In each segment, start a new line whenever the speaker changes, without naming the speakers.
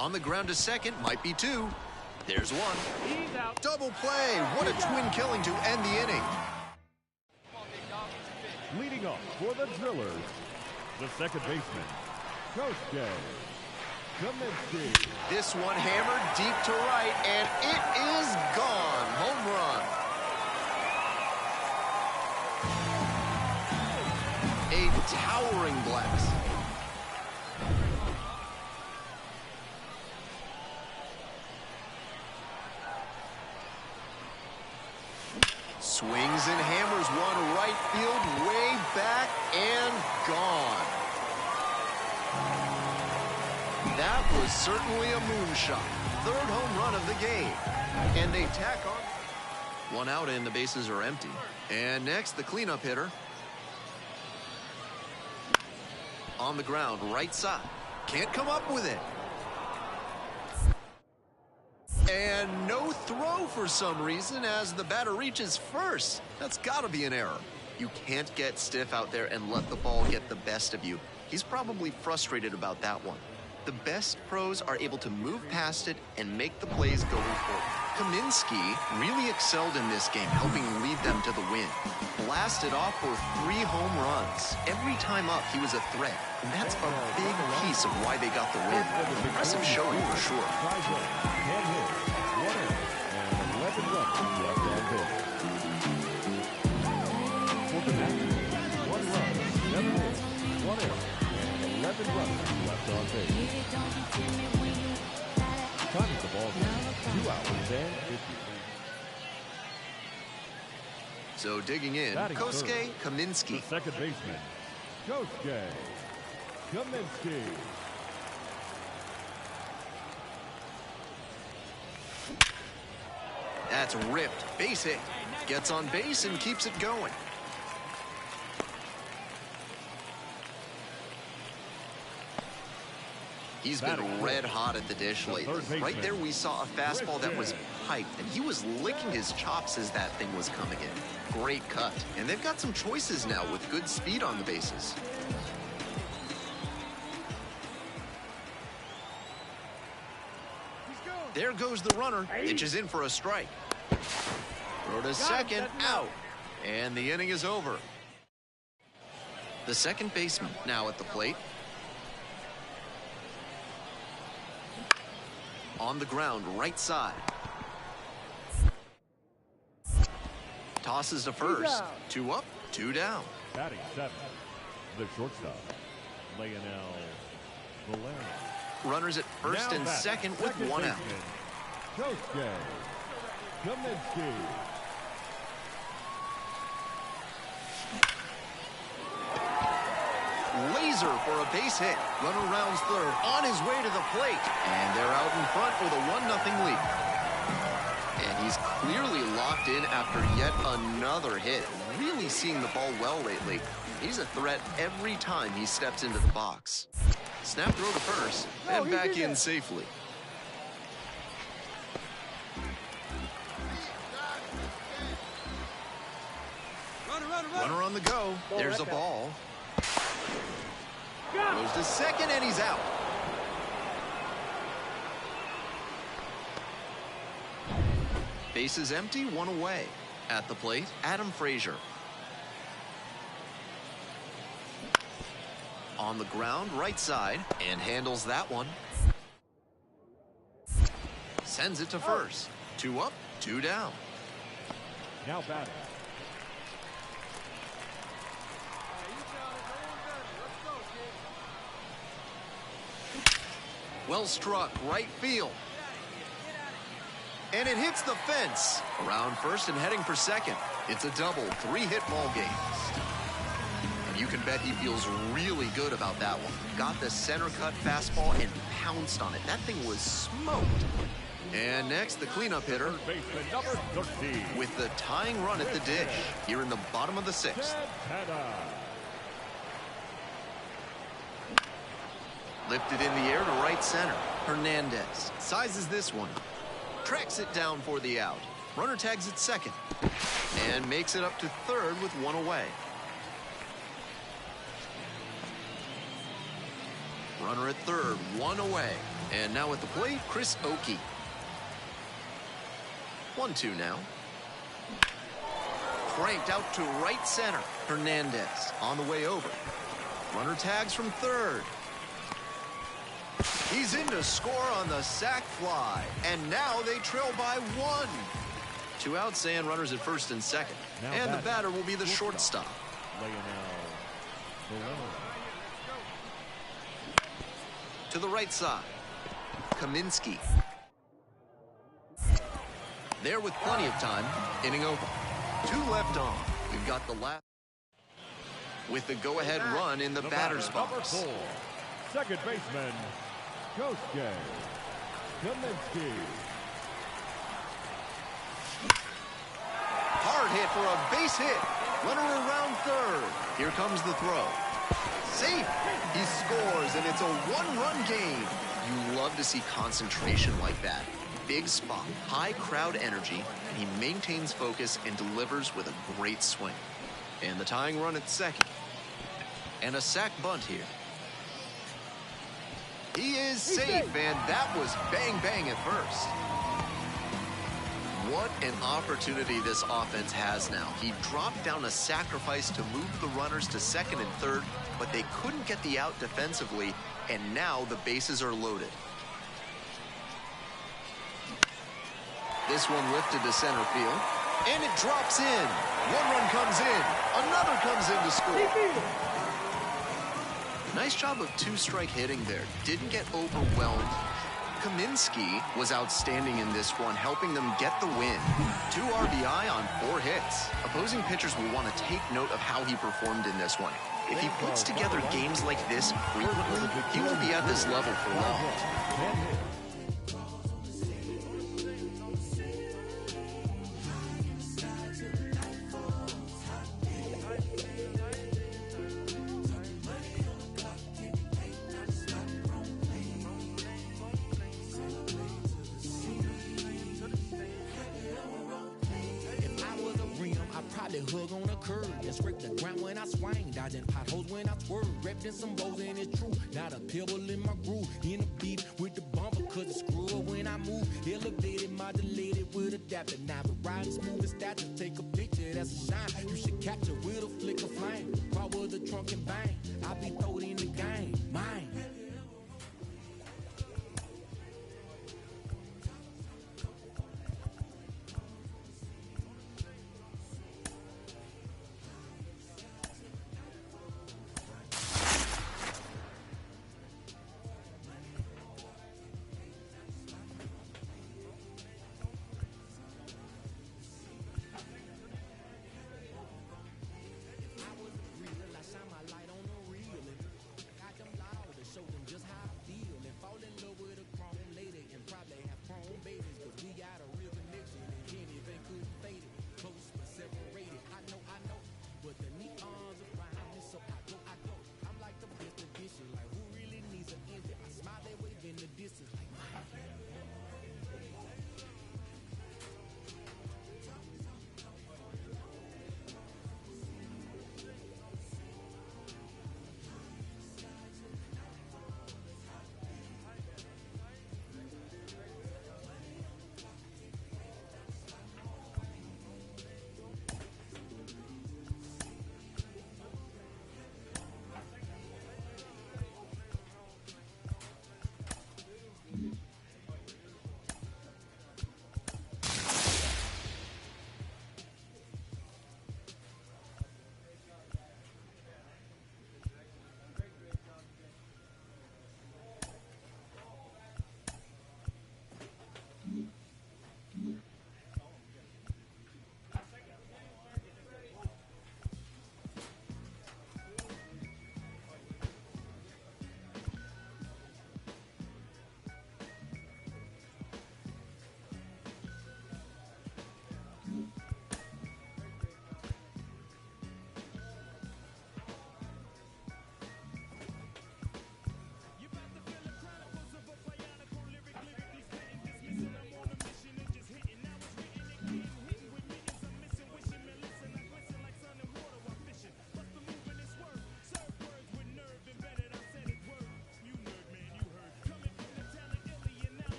On the ground to second, might be two. There's one.
He's out.
Double play. What a twin killing to end the inning.
Leading off for the Drillers, the second baseman, Kosuke Kaminsky.
This one hammered deep to right, and it is gone. Home run. A towering blast. Swings and hammers one right field, way back and gone. That was certainly a moonshot. Third home run of the game. And they tack on. One out and the bases are empty. And next, the cleanup hitter. On the ground, right side. Can't come up with it. And no throw for some reason as the batter reaches first. That's got to be an error. You can't get stiff out there and let the ball get the best of you. He's probably frustrated about that one. The best pros are able to move past it and make the plays going forward. Kaminsky really excelled in this game, helping lead them to the win. Blasted off for 3 home runs. Every time up, he was a threat. And that's a big piece of why they got the win. Impressive showing for sure.
10 hits, 1 error, and 11 runs left on base. For the Nationals, 1 run, 7 hits, 1 error, and 11 runs left on base. Time of the ball game, 2 hours and 50.
So digging in,
Batting
Kosuke
third,
Kaminsky.
the second baseman, Kosuke Kaminsky.
That's ripped. Base hit. Gets on base and keeps it going. He's been red hot at the dish lately. Right there we saw a fastball that was piped, and he was licking his chops as that thing was coming in. Great cut. And they've got some choices now with good speed on the bases. There goes the runner. Pitches in for a strike. Throw to second, out. And the inning is over. The second baseman now at the plate. On the ground, right side. Tosses to first. 2 up, 2 down.
Batting 7, the shortstop, Leonel Valera.
Runners at first and second with 1 out.
Kosuke Kaminsky.
Laser for a base hit. Runner rounds third, on his way to the plate. And they're out in front with a 1-0 lead. And he's clearly locked in after yet another hit. Really seeing the ball well lately. He's a threat every time he steps into the box. Snap throw to first, and back in safely. Runner on the go. There's a ball. Goes to second, and he's out. Base is empty, 1 away. At the plate, Adam Frazier. On the ground, right side, and handles that one. Sends it to first. 2 up, 2 down.
Now batting.
Well struck, right field. And it hits the fence. Around first and heading for second. It's a double, 3-hit ball game. And you can bet he feels really good about that one. Got the center cut fastball and pounced on it. That thing was smoked. And next, the cleanup hitter.
Third baseman, number 13.
With the tying run at the dish here in the bottom of the 6th. Lifted in the air to right center. Hernandez sizes this one. Tracks it down for the out. Runner tags at second. And makes it up to third with 1 away. Runner at third, 1 away. And now at the plate, Chris Oakey. 1-2 now. Cranked out to right center. Hernandez on the way over. Runner tags from third. He's in to score on the sac fly. And now they trail by 1. 2 outs and runners at first and second.
Now
and the batter will be the shortstop. To the right side. Kaminsky. There with plenty of time. Inning over. 2 left on. We've got the last. With the go-ahead run in the batter's box.
Number 4, second baseman, Kosuke Kaminsky.
Hard hit for a base hit. Runner around third. Here comes the throw. Safe. He scores, and it's a 1-run game. You love to see concentration like that. Big spot, high crowd energy, and he maintains focus and delivers with a great swing. And the tying run at second. And a sac bunt here. He is safe, and that was bang-bang at first. What an opportunity this offense has now. He dropped down a sacrifice to move the runners to second and third, but they couldn't get the out defensively, and now the bases are loaded. This one lifted to center field, and it drops in. 1 run comes in, another comes in to score. Nice job of 2-strike hitting there. Didn't get overwhelmed. Kaminsky was outstanding in this one, helping them get the win. 2 RBI on 4 hits. Opposing pitchers will want to take note of how he performed in this one. If he puts together games like this frequently, he won't be at this level for long.
Hug on a curve and scrape the ground when I swing, dodging potholes when I swerve, wrapped in some bows and it's true. Not a pebble in my groove, in the beat with the bumper, cause it's screw up when I move. Elevated, modulated with adapter. Now the ride is moving stature, take a picture, that's a shine. You should capture with a flick of flame. Power the trunk and bang. I be throwed in the game, mine.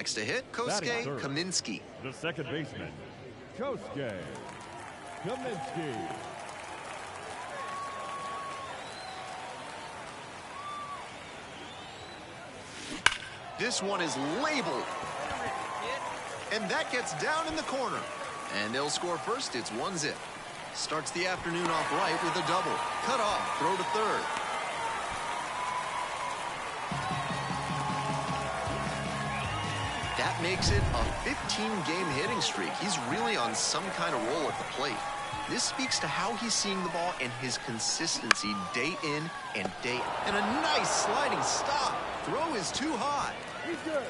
Next to hit,
Batting
Kosuke
third.
Kaminsky.
The second baseman, Kosuke Kaminsky.
This one is labeled. And that gets down in the corner. And they'll score first. It's 1-0. Starts the afternoon off right with a double. Cut off, throw to third. That makes it a 15-game hitting streak. He's really on some kind of roll at the plate. This speaks to how he's seeing the ball and his consistency day in and day out. And a nice sliding stop. Throw is too high.
He's good.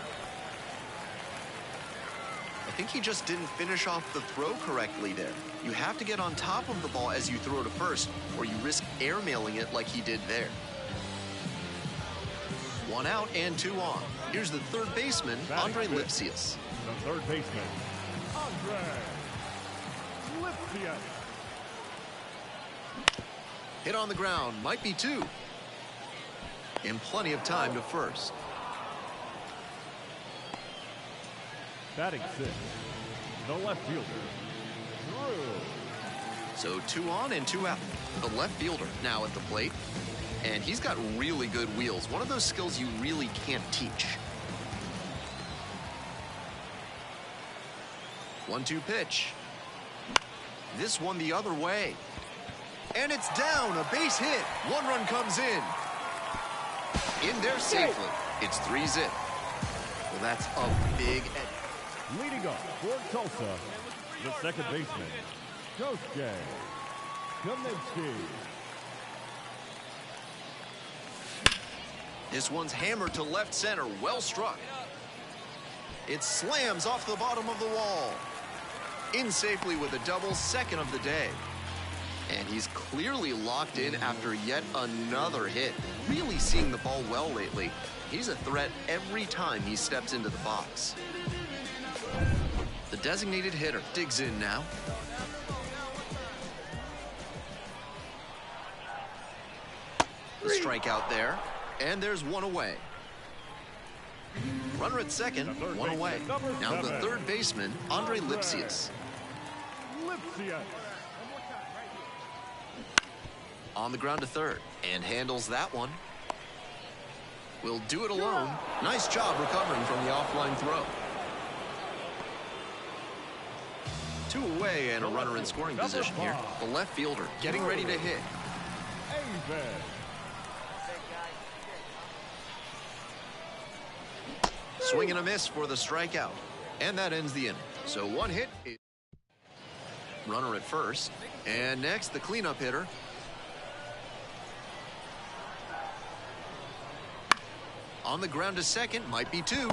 I think he just didn't finish off the throw correctly there. You have to get on top of the ball as you throw to first, or you risk airmailing it like he did there. 1 out and 2 on. Here's the third baseman, Andre Lipsius.
The third baseman, Andre Lipsius.
Hit on the ground, might be 2. And plenty of time to first.
Batting 6, the left fielder, Drew.
So 2 on and 2 out. The left fielder now at the plate. And he's got really good wheels. One of those skills you really can't teach. 1-2 pitch. This one the other way. And it's down, a base hit. 1 run comes in. In there safely. It's 3-0. Well, that's a big...
Leading off for Tulsa, the second baseman, Kosuke Kaminsky.
This one's hammered to left center. Well struck. It slams off the bottom of the wall. In safely with a double, second of the day. And he's clearly locked in after yet another hit. Really seeing the ball well lately. He's a threat every time he steps into the box. The designated hitter digs in now. The strikeout there. And there's 1 away. Runner at second, 1 away. Now the third baseman, Andre Lipsius.
Lipsius.
On the ground to third. And handles that one. Will do it alone. Nice job recovering from the offline throw. 2 away and a runner in scoring position here. The left fielder getting ready to hit. Swing and a miss for the strikeout. And that ends the inning. So 1 hit. Runner at first. And next, the cleanup hitter. On the ground to second, might be 2.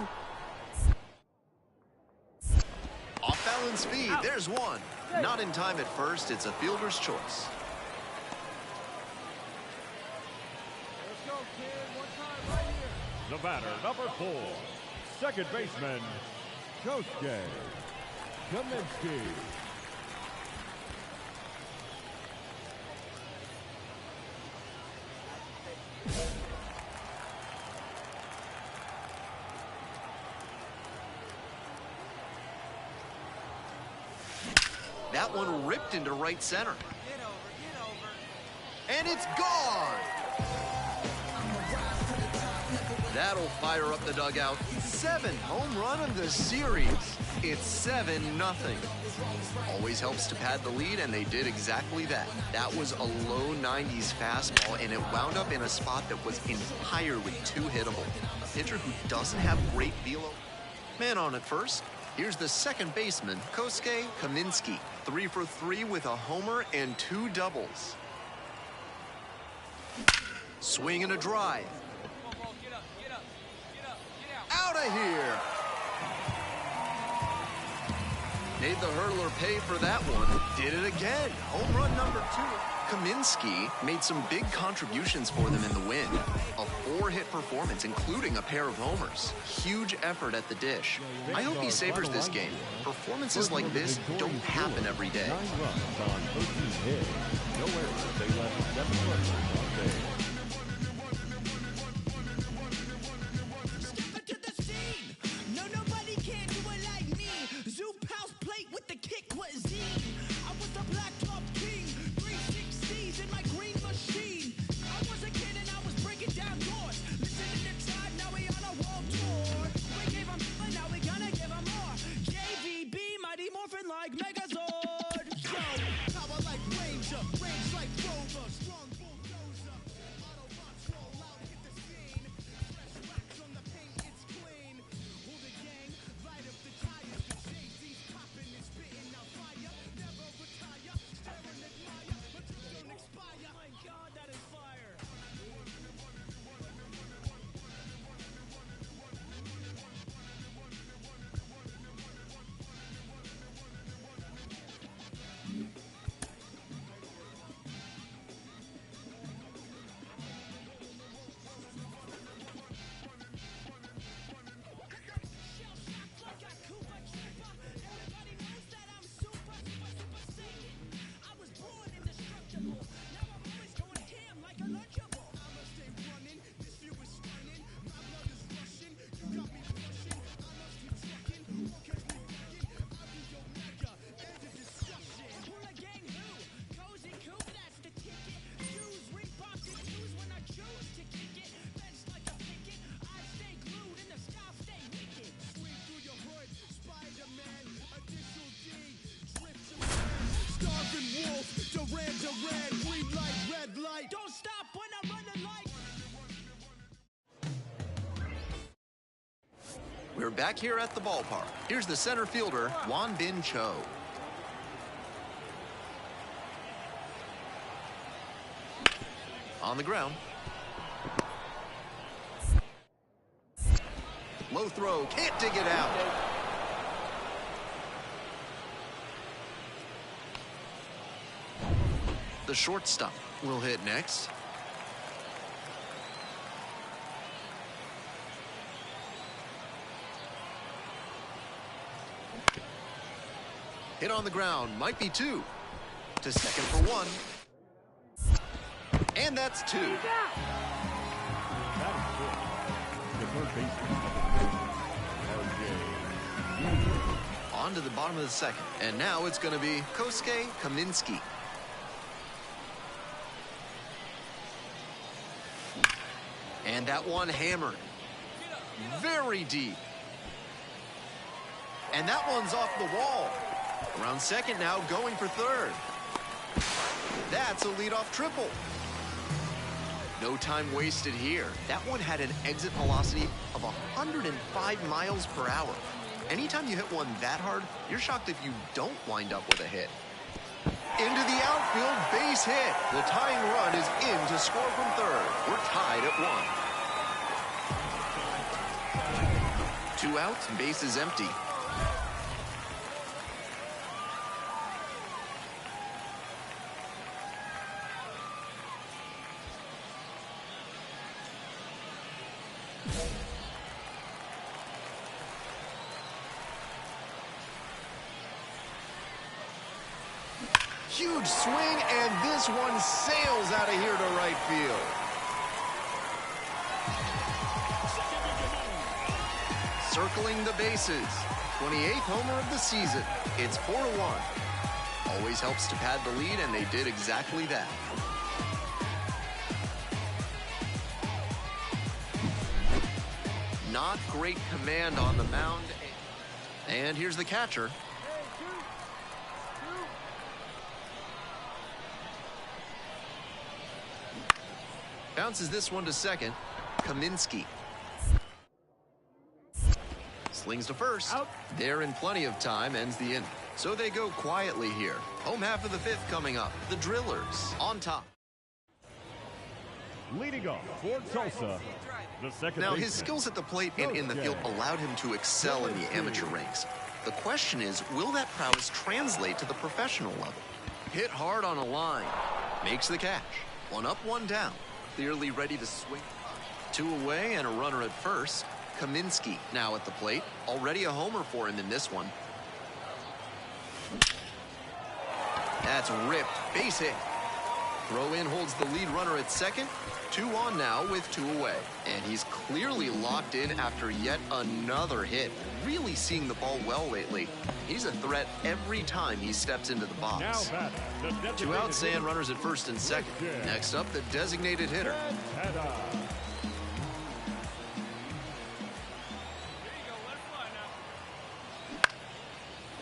Off balance speed, there's 1. Not in time at first, it's a fielder's choice.
The batter, number 4, second baseman, Kosuke Kaminsky.
That one ripped into right center. And it's gone! That'll fire up the dugout. 7th home run of the series. It's 7-0. Always helps to pad the lead, and they did exactly that. That was a low 90s fastball, and it wound up in a spot that was entirely too hittable. A pitcher who doesn't have great velo. Man on at first. Here's the second baseman, Kosuke Kaminsky. 3 for 3 with a homer and 2 doubles. Swing and a drive. Out of here. Made the hurdler pay for that one. Did it again. Home run number 2. Kaminsky made some big contributions for them in the win. A 4-hit performance, including a pair of homers. Huge effort at the dish. I hope he savors this game. Performances like this don't happen every day.
9 runs on 13 hits. No errors. They left 7 runners on base.
Step into the scene. No, nobody
We're back here at the ballpark. Here's the center fielder, Won Bin Cho. On the ground. Low throw, can't dig it out. The shortstop will hit next. Hit on the ground, might be two. To second for one. And that's two.
That is good. The third baseman of the RJ.
On to the bottom of the second. And now it's going to be Kosuke Kaminsky. And that one hammered. Very deep. And that one's off the wall. Around second now, going for third. That's a leadoff triple. No time wasted here. That one had an exit velocity of 105 miles per hour. Anytime you hit one that hard, you're shocked if you don't wind up with a hit. Into the outfield, base hit. The tying run is in to score from third. We're tied at one. 2 outs, bases empty. Huge swing, and this one sails out of here to right field. Circling the bases. 28th homer of the season. It's 4-1. Always helps to pad the lead, and they did exactly that. Not great command on the mound. And here's the catcher. Bounces this one to second. Kaminsky. Slings to first. Out. They're in plenty of time, ends the inning. So they go quietly here. Home half of the fifth coming up. The Drillers on top.
Leading off for Tulsa, the second
Now,
baseman.
his skills at the plate and in the field allowed him to excel in the amateur ranks. The question is, will that prowess translate to the professional level? Hit hard on a line. Makes the catch. 1 up, 1 down. Clearly ready to swing. 2 away and a runner at first. Kaminsky now at the plate. Already a homer for him in this one. That's ripped. Base hit. Throw in holds the lead runner at second. 2 on now with 2 away. And he's clearly locked in after yet another hit. Really seeing the ball well lately. He's a threat every time he steps into the box. 2 outs and runners at first and second. Next up, the designated hitter.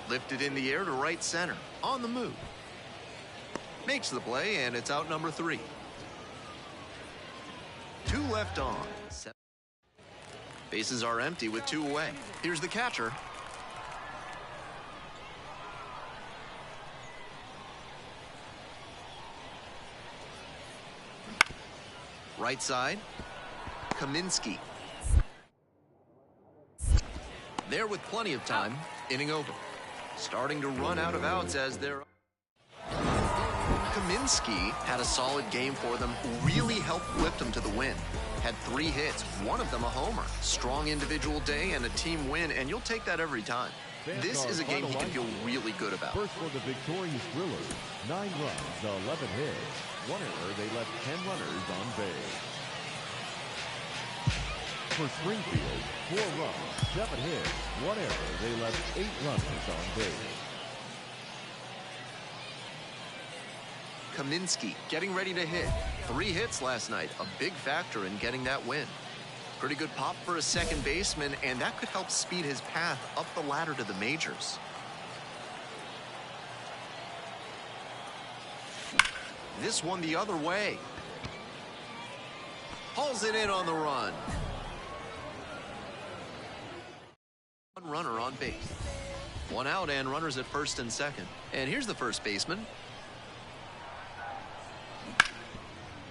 Lifted in the air to right center. On the move. Makes the play, and it's out number 3. 2 left on. Bases are empty with 2 away. Here's the catcher. Right side. Kaminsky. There with plenty of time. Inning over. Starting to run out of outs as they're... Kaminsky had a solid game for them, really helped lift them to the win. Had 3 hits, one of them a homer. Strong individual day and a team win, and you'll take that every time. This is a game he can feel really good about.
First for the victorious Drillers, 9 runs, 11 hits. 1 error, they left 10 runners on base. For Springfield, 4 runs, 7 hits, 1 error, they left 8 runners on base.
Kaminsky getting ready to hit. 3 hits last night, a big factor in getting that win. Pretty good pop for a second baseman, and that could help speed his path up the ladder to the majors. This one the other way. Hauls it in on the run. runner on base. One out and runners at first and second. And here's the first baseman.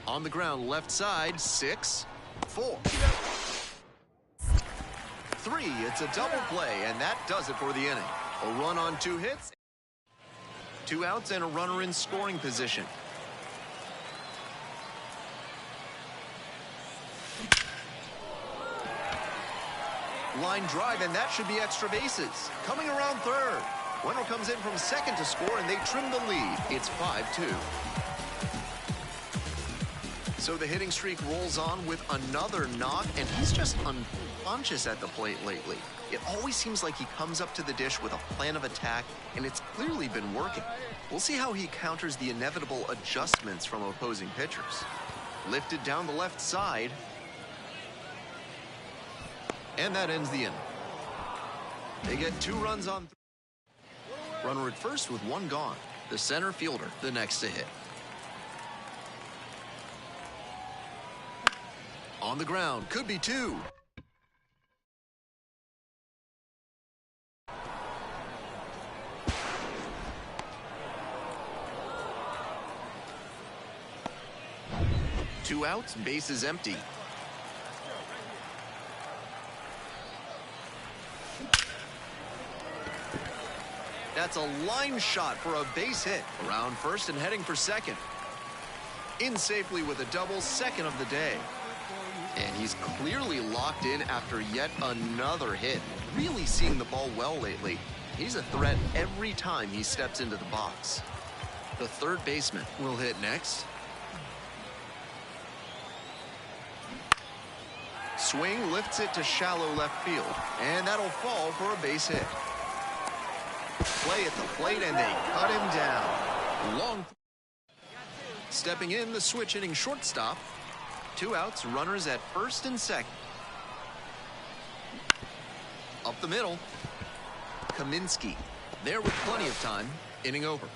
On the ground, left side, 6, 4, 3. It's a double play, and that does it for the inning. A run on 2 hits, 2 outs, and a runner in scoring position. Line drive, and that should be extra bases. Coming around third. Runner comes in from second to score, and they trim the lead. It's 5-2. So the hitting streak rolls on with another knock, and he's just unconscious at the plate lately. It always seems like he comes up to the dish with a plan of attack, and it's clearly been working. We'll see how he counters the inevitable adjustments from opposing pitchers. Lifted down the left side. And that ends the inning. They get 2 runs on. Runner at first with 1 gone. The center fielder, the next to hit. On the ground, could be 2. Two outs, base is empty. That's a line shot for a base hit. Around first and heading for second. In safely with a double, second of the day. And he's clearly locked in after yet another hit. Really seeing the ball well lately. He's a threat every time he steps into the box. The third baseman will hit next. Swing lifts it to shallow left field. And that'll fall for a base hit. Play at the plate, and they cut him down. Long. Stepping in, the switch hitting shortstop. 2 outs, runners at first and second. Up the middle. Kaminsky. There with plenty of time. Inning over.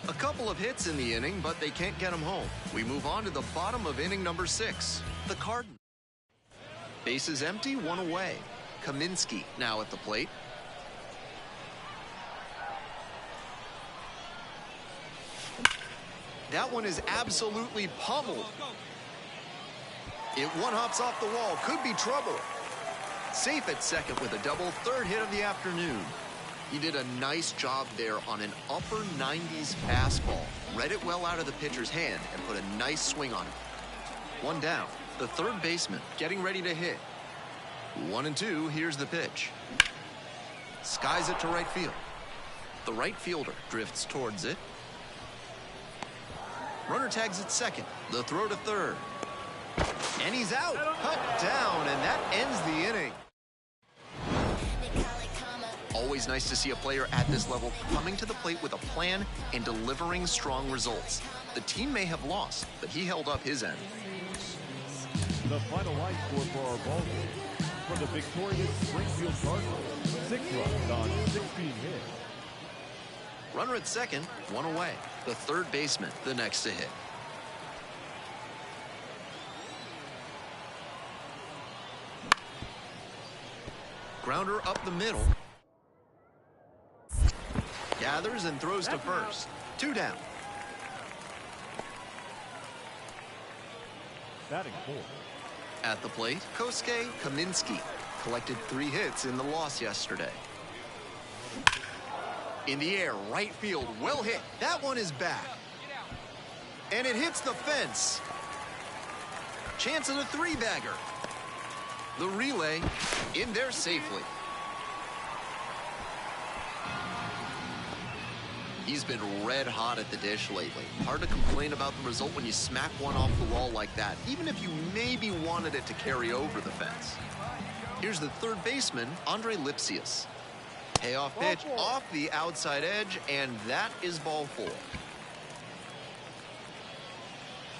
A couple of hits in the inning, but they can't get him home. We move on to the bottom of inning number 6. The Cardinals. Bases empty, 1 away. Kaminsky now at the plate. That one is absolutely pummeled. It one-hops off the wall. Could be trouble. Safe at second with a double. Third hit of the afternoon. He did a nice job there on an upper 90s fastball. Read it well out of the pitcher's hand and put a nice swing on it. 1 down. The third baseman getting ready to hit. 1-2. Here's the pitch. Skies it to right field. The right fielder drifts towards it. Runner tags at second. The throw to third. And he's out. Cut down, and that ends the inning. Always nice to see a player at this level coming to the plate with a plan and delivering strong results. The team may have lost, but he held up his end.
The final line score for our ball game. For the victorious Springfield Cardinals, 6 runs on 16 hits.
Runner at second, 1 away. The third baseman, the next to hit. Grounder up the middle. Gathers and throws to first. 2 down.
Batting 4.
At the plate, Kosuke Kaminsky collected 3 hits in the loss yesterday. In the air, right field, well hit. That one is back. And it hits the fence. Chance of the 3-bagger. The relay in there safely. He's been red hot at the dish lately. Hard to complain about the result when you smack one off the wall like that, even if you maybe wanted it to carry over the fence. Here's the third baseman, Andre Lipsius. Payoff pitch off the outside edge, and that is ball 4.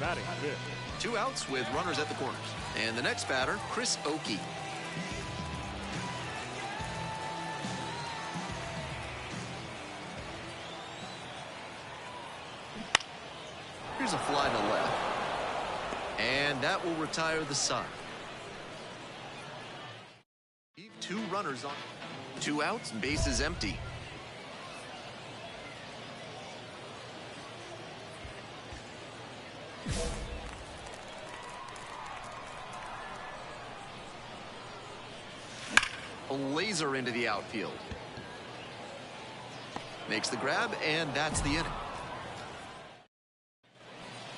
Batting 5th.
2 outs with runners at the corners. And the next batter, Chris Oakey. Here's a fly to left. And that will retire the side. 2 runners on. 2 outs, base is empty. A laser into the outfield. Makes the grab, and that's the inning.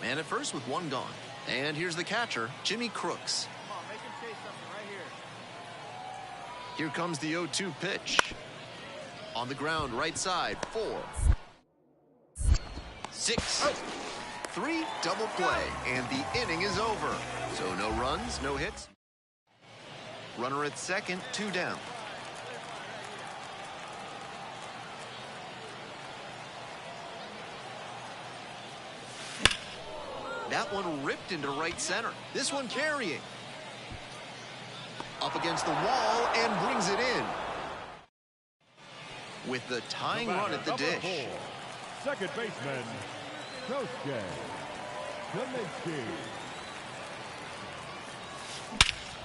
Man at first with 1 gone. And here's the catcher, Jimmy Crooks.
Come on, make him say something right here.
Here comes the 0-2 pitch. On the ground, right side, 4. 6. 3, double play, and the inning is over. So no runs, no hits. Runner at second, 2 down. That one ripped into right center. This one carrying. Up against the wall and brings it in. With the tying run at the dish.
4, second baseman, Kosuke Kaminsky.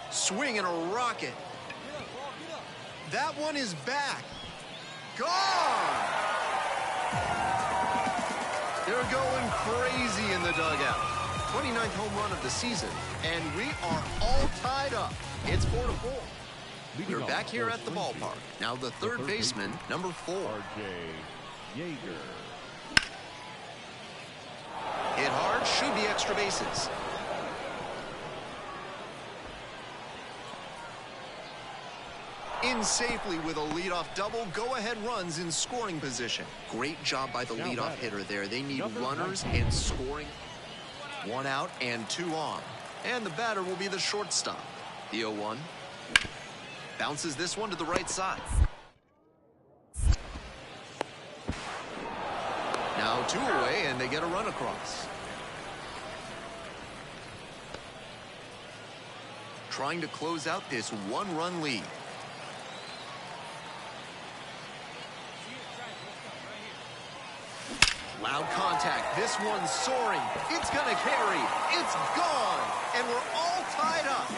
Swing and a rocket. That one is back. Gone! They're going crazy in the dugout. 29th home run of the season, and we are all tied up. It's 4-4. We're back here at the ballpark. Now the third baseman, number 4.
R.J. Yeager.
Hit hard, should be extra bases. In safely with a leadoff double, go-ahead runs in scoring position. Great job by the leadoff hitter there. They need runners and scoring. 1 out and 2 on. And the batter will be the shortstop. The 0-1. Bounces this one to the right side. Now 2 away, and they get a run across. Trying to close out this 1-run lead. Loud contact. This one's soaring. It's going to carry. It's gone. And we're all tied up.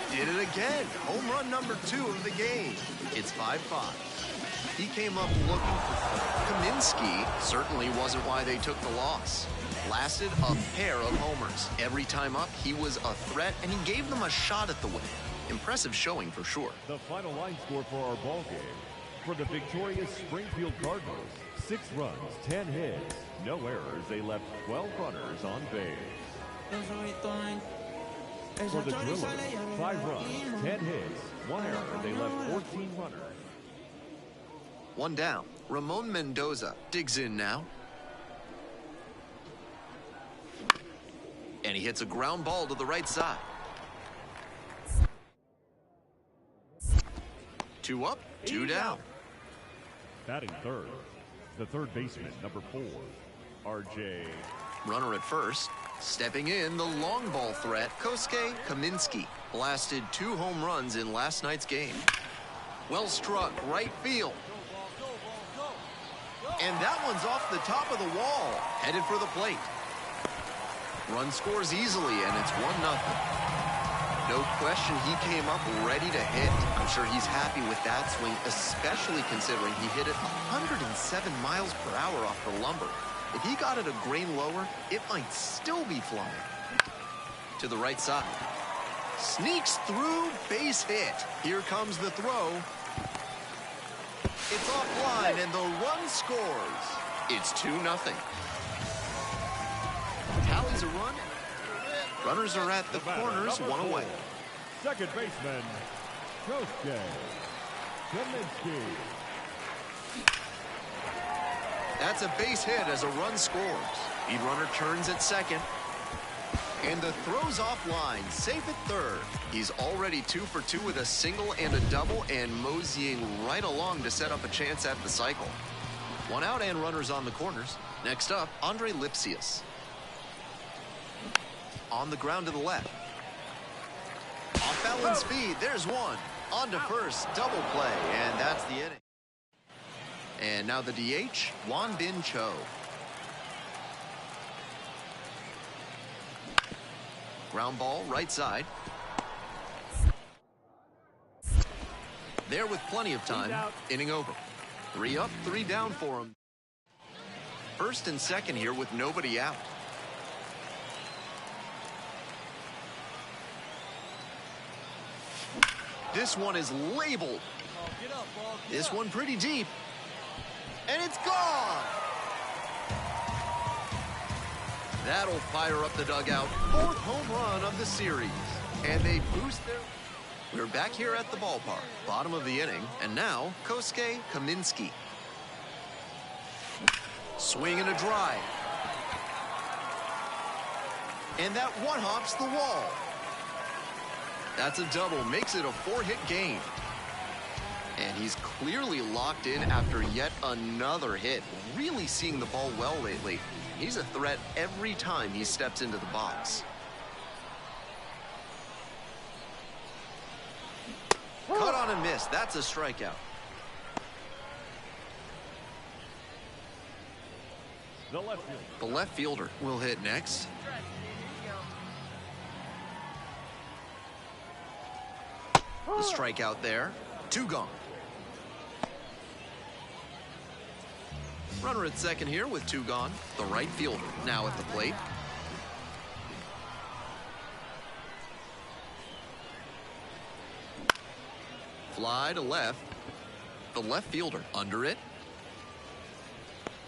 Did it again. Home run number 2 of the game. It's 5-5. He came up looking for Kaminsky. Certainly wasn't why they took the loss. Lasted a pair of homers. Every time up, he was a threat, and he gave them a shot at the win. Impressive showing for sure.
The final line score for our ball game. For the victorious Springfield Cardinals, 6 runs, 10 hits, no errors. They left 12 runners on base. For the Drillers, 5 runs, 10 hits, 1 error. They left 14 runners.
1 down. Ramon Mendoza digs in now. And he hits a ground ball to the right side. 2 up, 2 down.
Batting third, the third baseman, number 4, R.J.
Runner at first. Stepping in, the long ball threat, Kosuke Kaminsky. Blasted 2 home runs in last night's game. Well struck, right field. And that one's off the top of the wall, headed for the plate. Run scores easily, and it's 1-0. No question, he came up ready to hit. I'm sure he's happy with that swing, especially considering he hit it 107 miles per hour off the lumber. If he got it a grain lower, it might still be flying. To the right side. Sneaks through, base hit. Here comes the throw. It's offline, and the run scores. It's 2-0. Tallies a run. Runners are at the corners, 1 away.
Second baseman, Kosuke Kaminsky.
That's a base hit as a run scores. Lead runner turns at second. And the throw's offline, safe at third. He's already 2 for 2 with a single and a double, and moseying right along to set up a chance at the cycle. 1 out and runners on the corners. Next up, Andre Lipsius. On the ground to the left. Off balance speed, there's 1. On to first, double play, and that's the inning. And now the DH, Won Bin Cho. Ground ball, right side. There with plenty of time. Inning over. 3 up, 3 down for him. First and second here with nobody out. This one is labeled. This one pretty deep. And it's gone. That'll fire up the dugout. 4th home run of the series. And they boost their... We're back here at the ballpark. Bottom of the inning. And now, Kosuke Kaminsky. Swing and a drive. And that one hops the wall. That's a double. Makes it a 4-hit game. And he's clearly locked in after yet another hit. Really seeing the ball well lately. He's a threat every time he steps into the box. Cut on and miss. That's a strikeout. The left fielder will hit next. The strikeout there. 2 gone. Runner at second here with 2 gone. The right fielder now at the plate. Fly to left. The left fielder under it.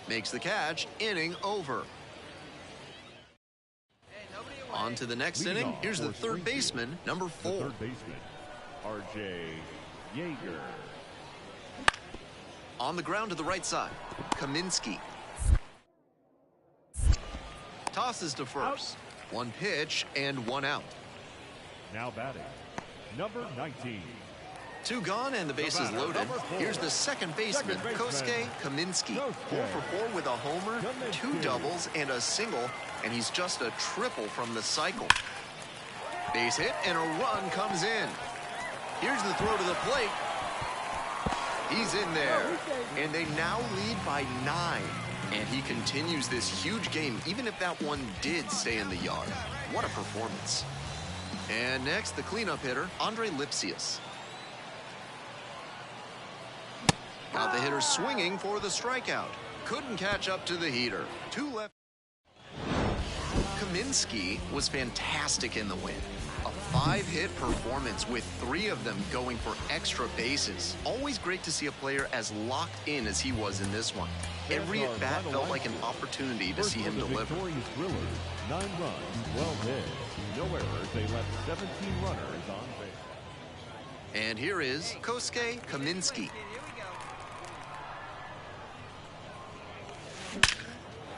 Makes the catch. Inning over. On to the next inning. Here's the third baseman, number 4.
The third baseman, R.J. Yeager.
On the ground to the right side, Kaminsky. Tosses to first. 1 pitch and 1 out.
Now batting, number 19.
2 gone and the bases loaded. Here's the second baseman, Kosuke Kaminsky. 4 for 4 with a homer, 2 doubles, and a single, and he's just a triple from the cycle. Base hit and a run comes in. Here's the throw to the plate. He's in there, and they now lead by 9. And he continues this huge game, even if that one did stay in the yard. What a performance. And next, the cleanup hitter, Andre Lipsius. Got the hitter swinging for the strikeout. Couldn't catch up to the heater. 2 left. Kaminsky was fantastic in the win. A 5-hit performance with 3 of them going for extra bases. Always great to see a player as locked in as he was in this one. Every at-bat felt like an opportunity to see him deliver.
Victorious Thrillers, 9 runs, 12 hits, no errors. They left 17 runners on base.
And here is Kosuke Kaminsky.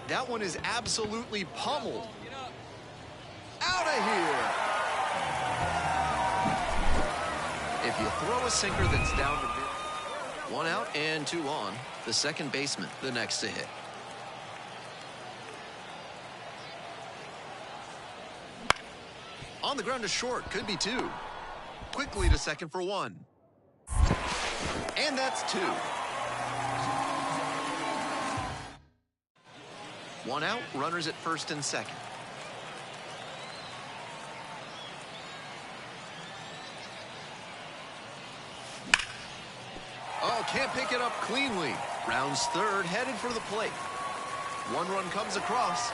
That one is absolutely pummeled. Out of here! If you throw a sinker that's down to mid, 1 out and 2 on. The second baseman, the next to hit. On the ground to short, could be 2. Quickly to second for 1. And that's 2. 1 out, runners at first and second. Oh, can't pick it up cleanly. Rounds third, headed for the plate. 1 run comes across.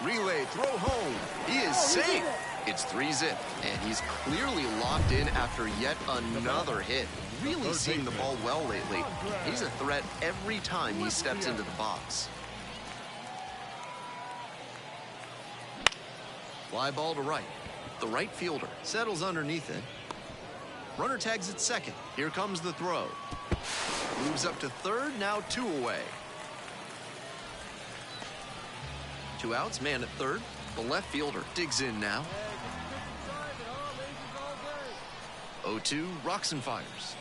Relay, throw home. He is safe. It's 3-zip, and he's clearly locked in after yet another hit. Really seeing the ball well lately. He's a threat every time he steps into the box. Fly ball to right. The right fielder settles underneath it. Runner tags at second. Here comes the throw. Moves up to third, now 2 away. 2 outs, man at third. The left fielder digs in now. 0-2, rocks and fires.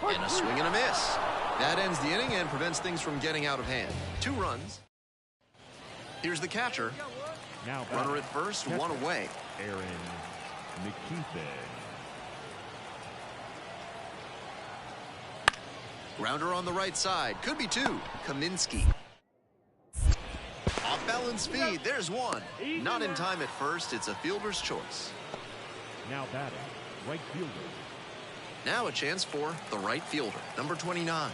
And a swing and a miss. That ends the inning and prevents things from getting out of hand. 2 runs. Here's the catcher.
Now
Runner at first, 1 away.
Aaron McKeithen.
Grounder on the right side. Could be 2. Kaminsky. Off balance speed. There's 1. Not in time at first. It's a fielder's choice.
Now batting, right fielder,
Now a chance for the right fielder, number 29.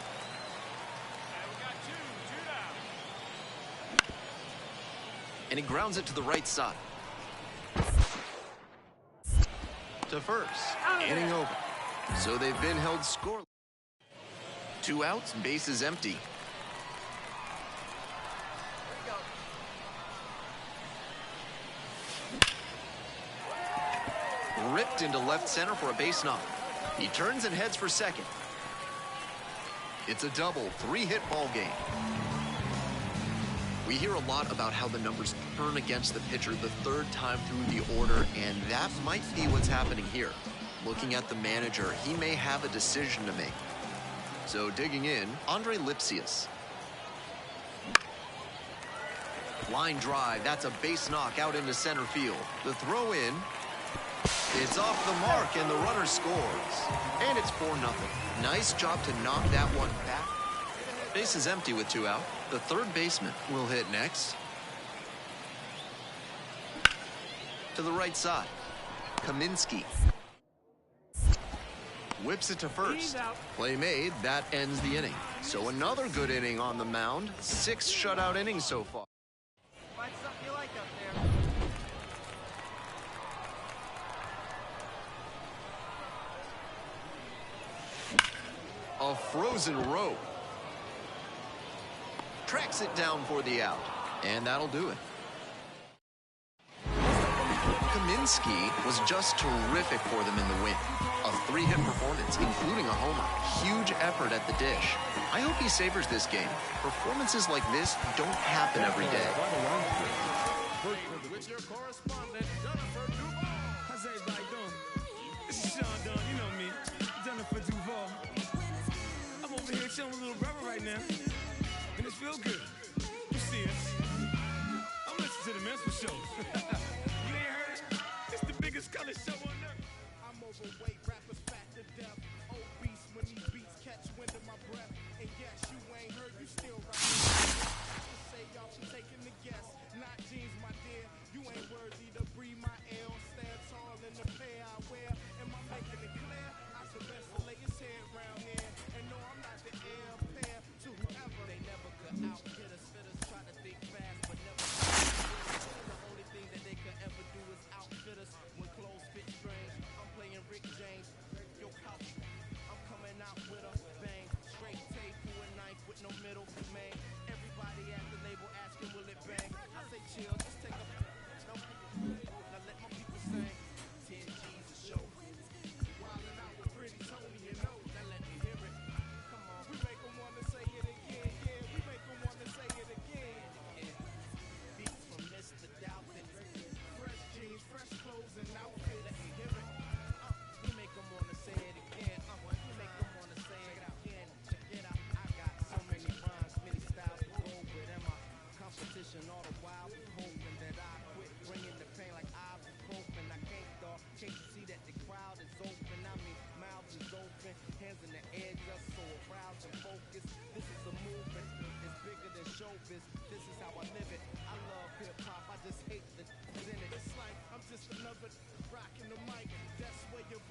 And he grounds it to the right side. To first, inning over. So they've been held scoreless. 2 outs, bases empty. Ripped into left center for a base knock. He turns and heads for second. It's a double, 3-hit ball game. We hear a lot about how the numbers turn against the pitcher the 3rd time through the order, and that might be what's happening here. Looking at the manager, he may have a decision to make. So digging in, Andre Lipsius. Line drive, that's a base knock out into center field. The throw in, it's off the mark and the runner scores. And it's 4-0. Nice job to knock that one back. Base is empty with 2 out. The 3rd baseman will hit next. To the right side, Kaminsky. Whips it to first. Play made, that ends the inning. So another good inning on the mound. 6 shutout innings so far.
Find something you like up there.
A frozen rope. Tracks it down for the out. And that'll do it. Kaminsky was just terrific for them in the win. A 3-hit performance, including a homer. Huge effort at the dish. I hope he savors this game. Performances like this don't happen every day.
With your correspondent, Jennifer Duval. How's everybody doing? This is Sean Dunn, you know me, Jennifer Duval. I'm over here chilling with little brother right now, and it's feel good. You see us. I'm listening to the Mental Show. You ain't heard it? It's the biggest color show on earth. I'm overweight, rappers fat to death. Obese when these beats catch wind of my breath. And yes, you ain't heard, you still right. Say y'all should taking the guess. Not jeans, my dear. You ain't worthy to breathe my air. Stand tall in the pair I wear. Am I making it clear? I should best lay his head round here. And no, I'm not the heir pair to whoever. They never could outget us. Fitters try to think fast, but never. The only thing that they could ever do is outfit us. When clothes fit strange, I'm playing Rick James. Yo, couch. I'm coming out with a bang. Straight tape, who a knife with no middle, man. Everybody at the label asking, will it bang? I say chill, just take a. No, now let my people sing. 10 G's a show. Wildin' out with Pretty Tony, you know. Now let me hear it. Come on, we make 'em wanna say it again. Yeah, we make 'em wanna say it again. Beats from Mr. Doubtin'. Fresh jeans, fresh clothes, and outfit. Let me hear it. We make 'em wanna say it again. We make 'em wanna say it again. Check it out. I got so many rhymes, many styles to go with. And my competition all the while was hoping that I quit bringing the pain like I was coping. I can't dog. Can't you see that the crowd is open? I mean, mouth is open, hands in the air, just so aroused and focused. This is a movement. It's bigger than showbiz. This is how I live it. I love hip hop. I just hate the in it. It's like I'm just another rocking the mic. That's where you're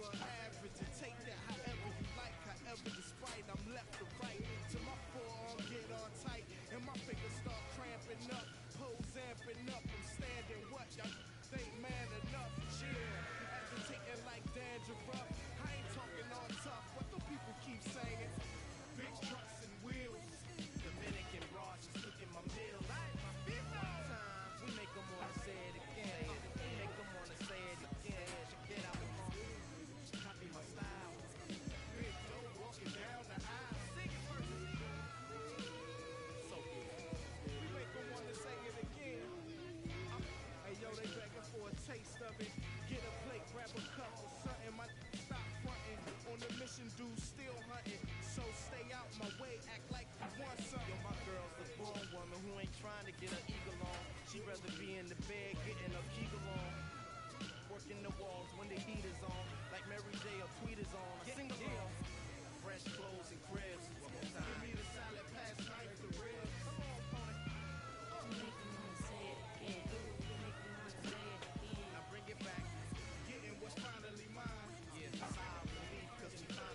average. And take that however you like. However, despite I'm left to right. Till my forearm get all tight and my fingers start cramping up. Pose amping up. I'm standing what y'all think man enough. Yeah, agitating like dandruff. I ain't talking all tough. What the people keep saying? Big trucks and wheels. Dominican Ross is cooking my meals. We make 'em wanna say it again. We make 'em wanna say it again. Check it out. Copy my style. Big dough walking down the aisle. Sing it first. So good. We make 'em wanna say it again. Hey yo, they begging for a taste of it. Get a plate, grab a cup or something. My stop fronting. On the mission, dude, still hunting. So stay out my way, act like you want something. Yo, my girl's the born woman who ain't trying to get her eagle on. She'd rather be in the bed getting her kegel on. Working the walls when the heat is on. Like Mary J or Tweet is on. I sing along. Fresh clothes and cribs. One more time. Give me the salad, pass knife to ribs. Come on, opponent. Now bring it back. Getting what's finally mine. Yeah, sigh of relief, 'cause we finally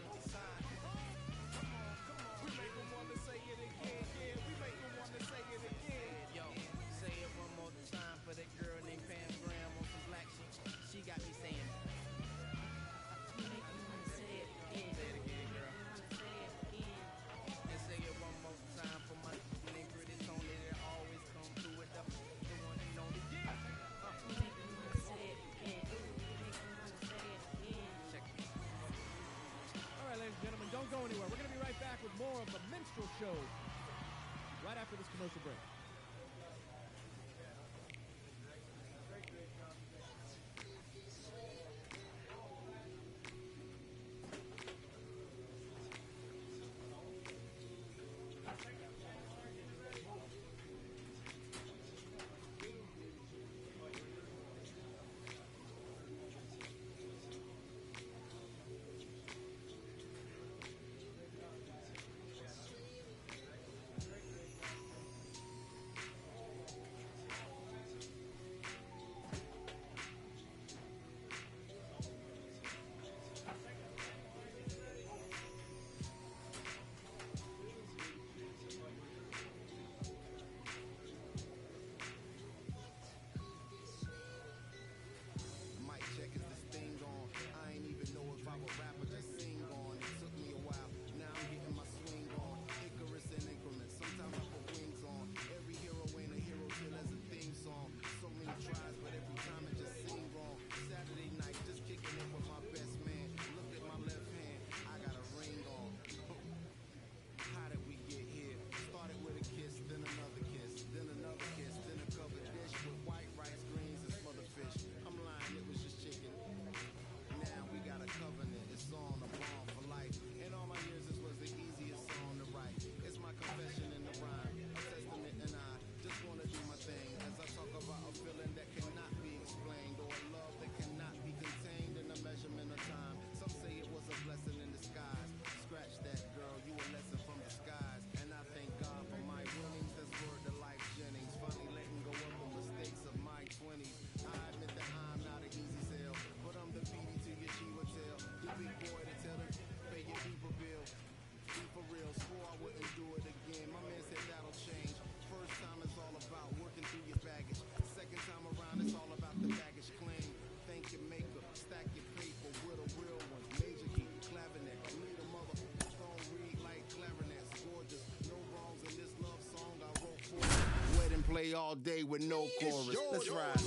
play all day with no chorus. Let's ride.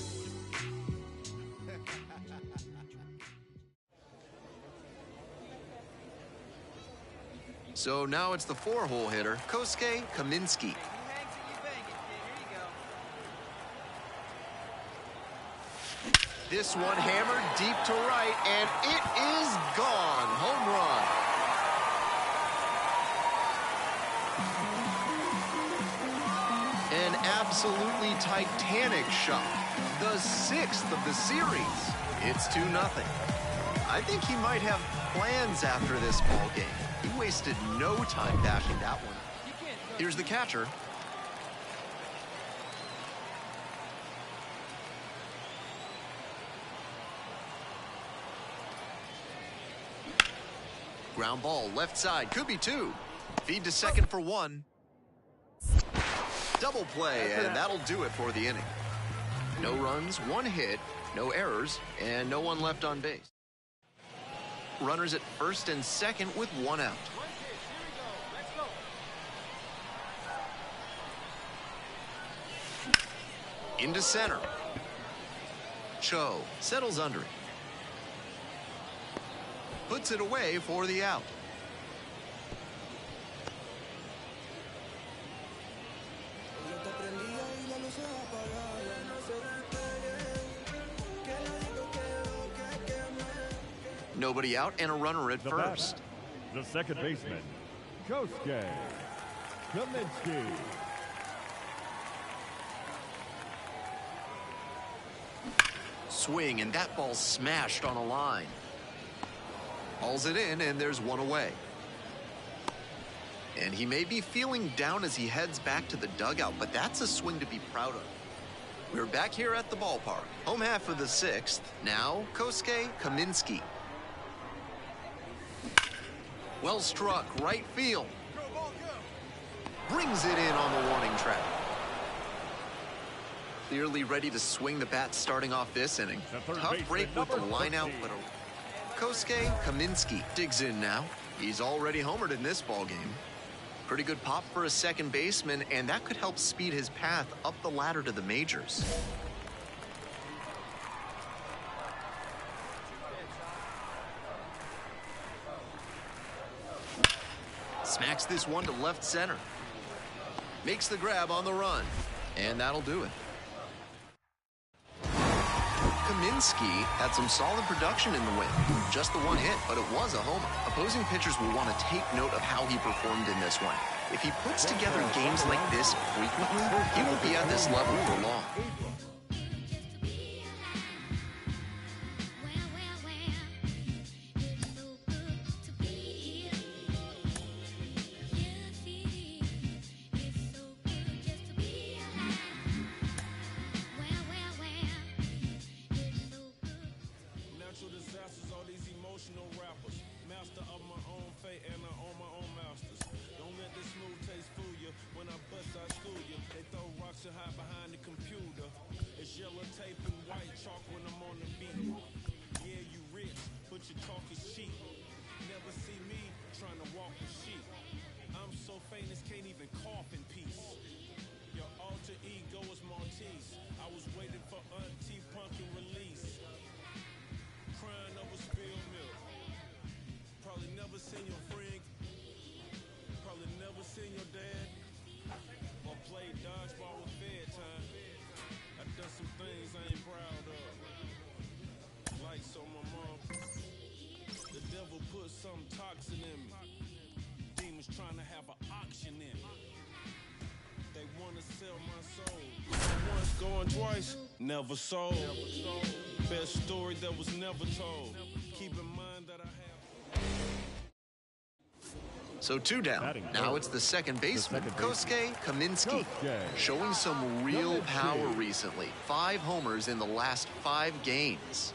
So now it's the 4-hole hitter, Kosuke Kaminsky.
You hang till you bang it, kid. Here you go.
This one hammered deep to right, and it is gone. Home run. An absolutely titanic shot. The 6th of the series. It's 2-0. I think he might have plans after this ball game. He wasted no time bashing that one. Here's the catcher. Ground ball, left side, could be 2. Feed to second for 1. Double play, and that'll do it for the inning. No runs, 1 hit, no errors, and no one left on base. Runners at first and second with 1 out. Into center. Cho settles under it. Puts it away for the out. Nobody out and a runner at first.
The second baseman, Kosuke Kaminsky.
Swing, and that ball smashed on a line. Hauls it in, and there's 1 away. And he may be feeling down as he heads back to the dugout, but that's a swing to be proud of. We're back here at the ballpark. Home half of the 6th. Now, Kosuke Kaminsky. Well struck, right field. Brings it in on the warning track. Clearly ready to swing the bat starting off this inning. Tough break with the line out, but Kosuke Kaminsky digs in now. He's already homered in this ballgame. Pretty good pop for a second baseman, and that could help speed his path up the ladder to the majors. Smacks this one to left center. Makes the grab on the run, and that'll do it. Kaminsky had some solid production in the win. Just the 1 hit, but it was a homer. Opposing pitchers will want to take note of how he performed in this one. If he puts together games like this frequently, he won't be at this level for long.
Trying to have an auction in me. They want to sell my soul. Once going twice, never sold. Best story that was never told. Keep in mind that I have.
So 2 down. Now it's the second baseman, Kosuke Kaminsky. Showing some real power recently. 5 homers in the last 5 games.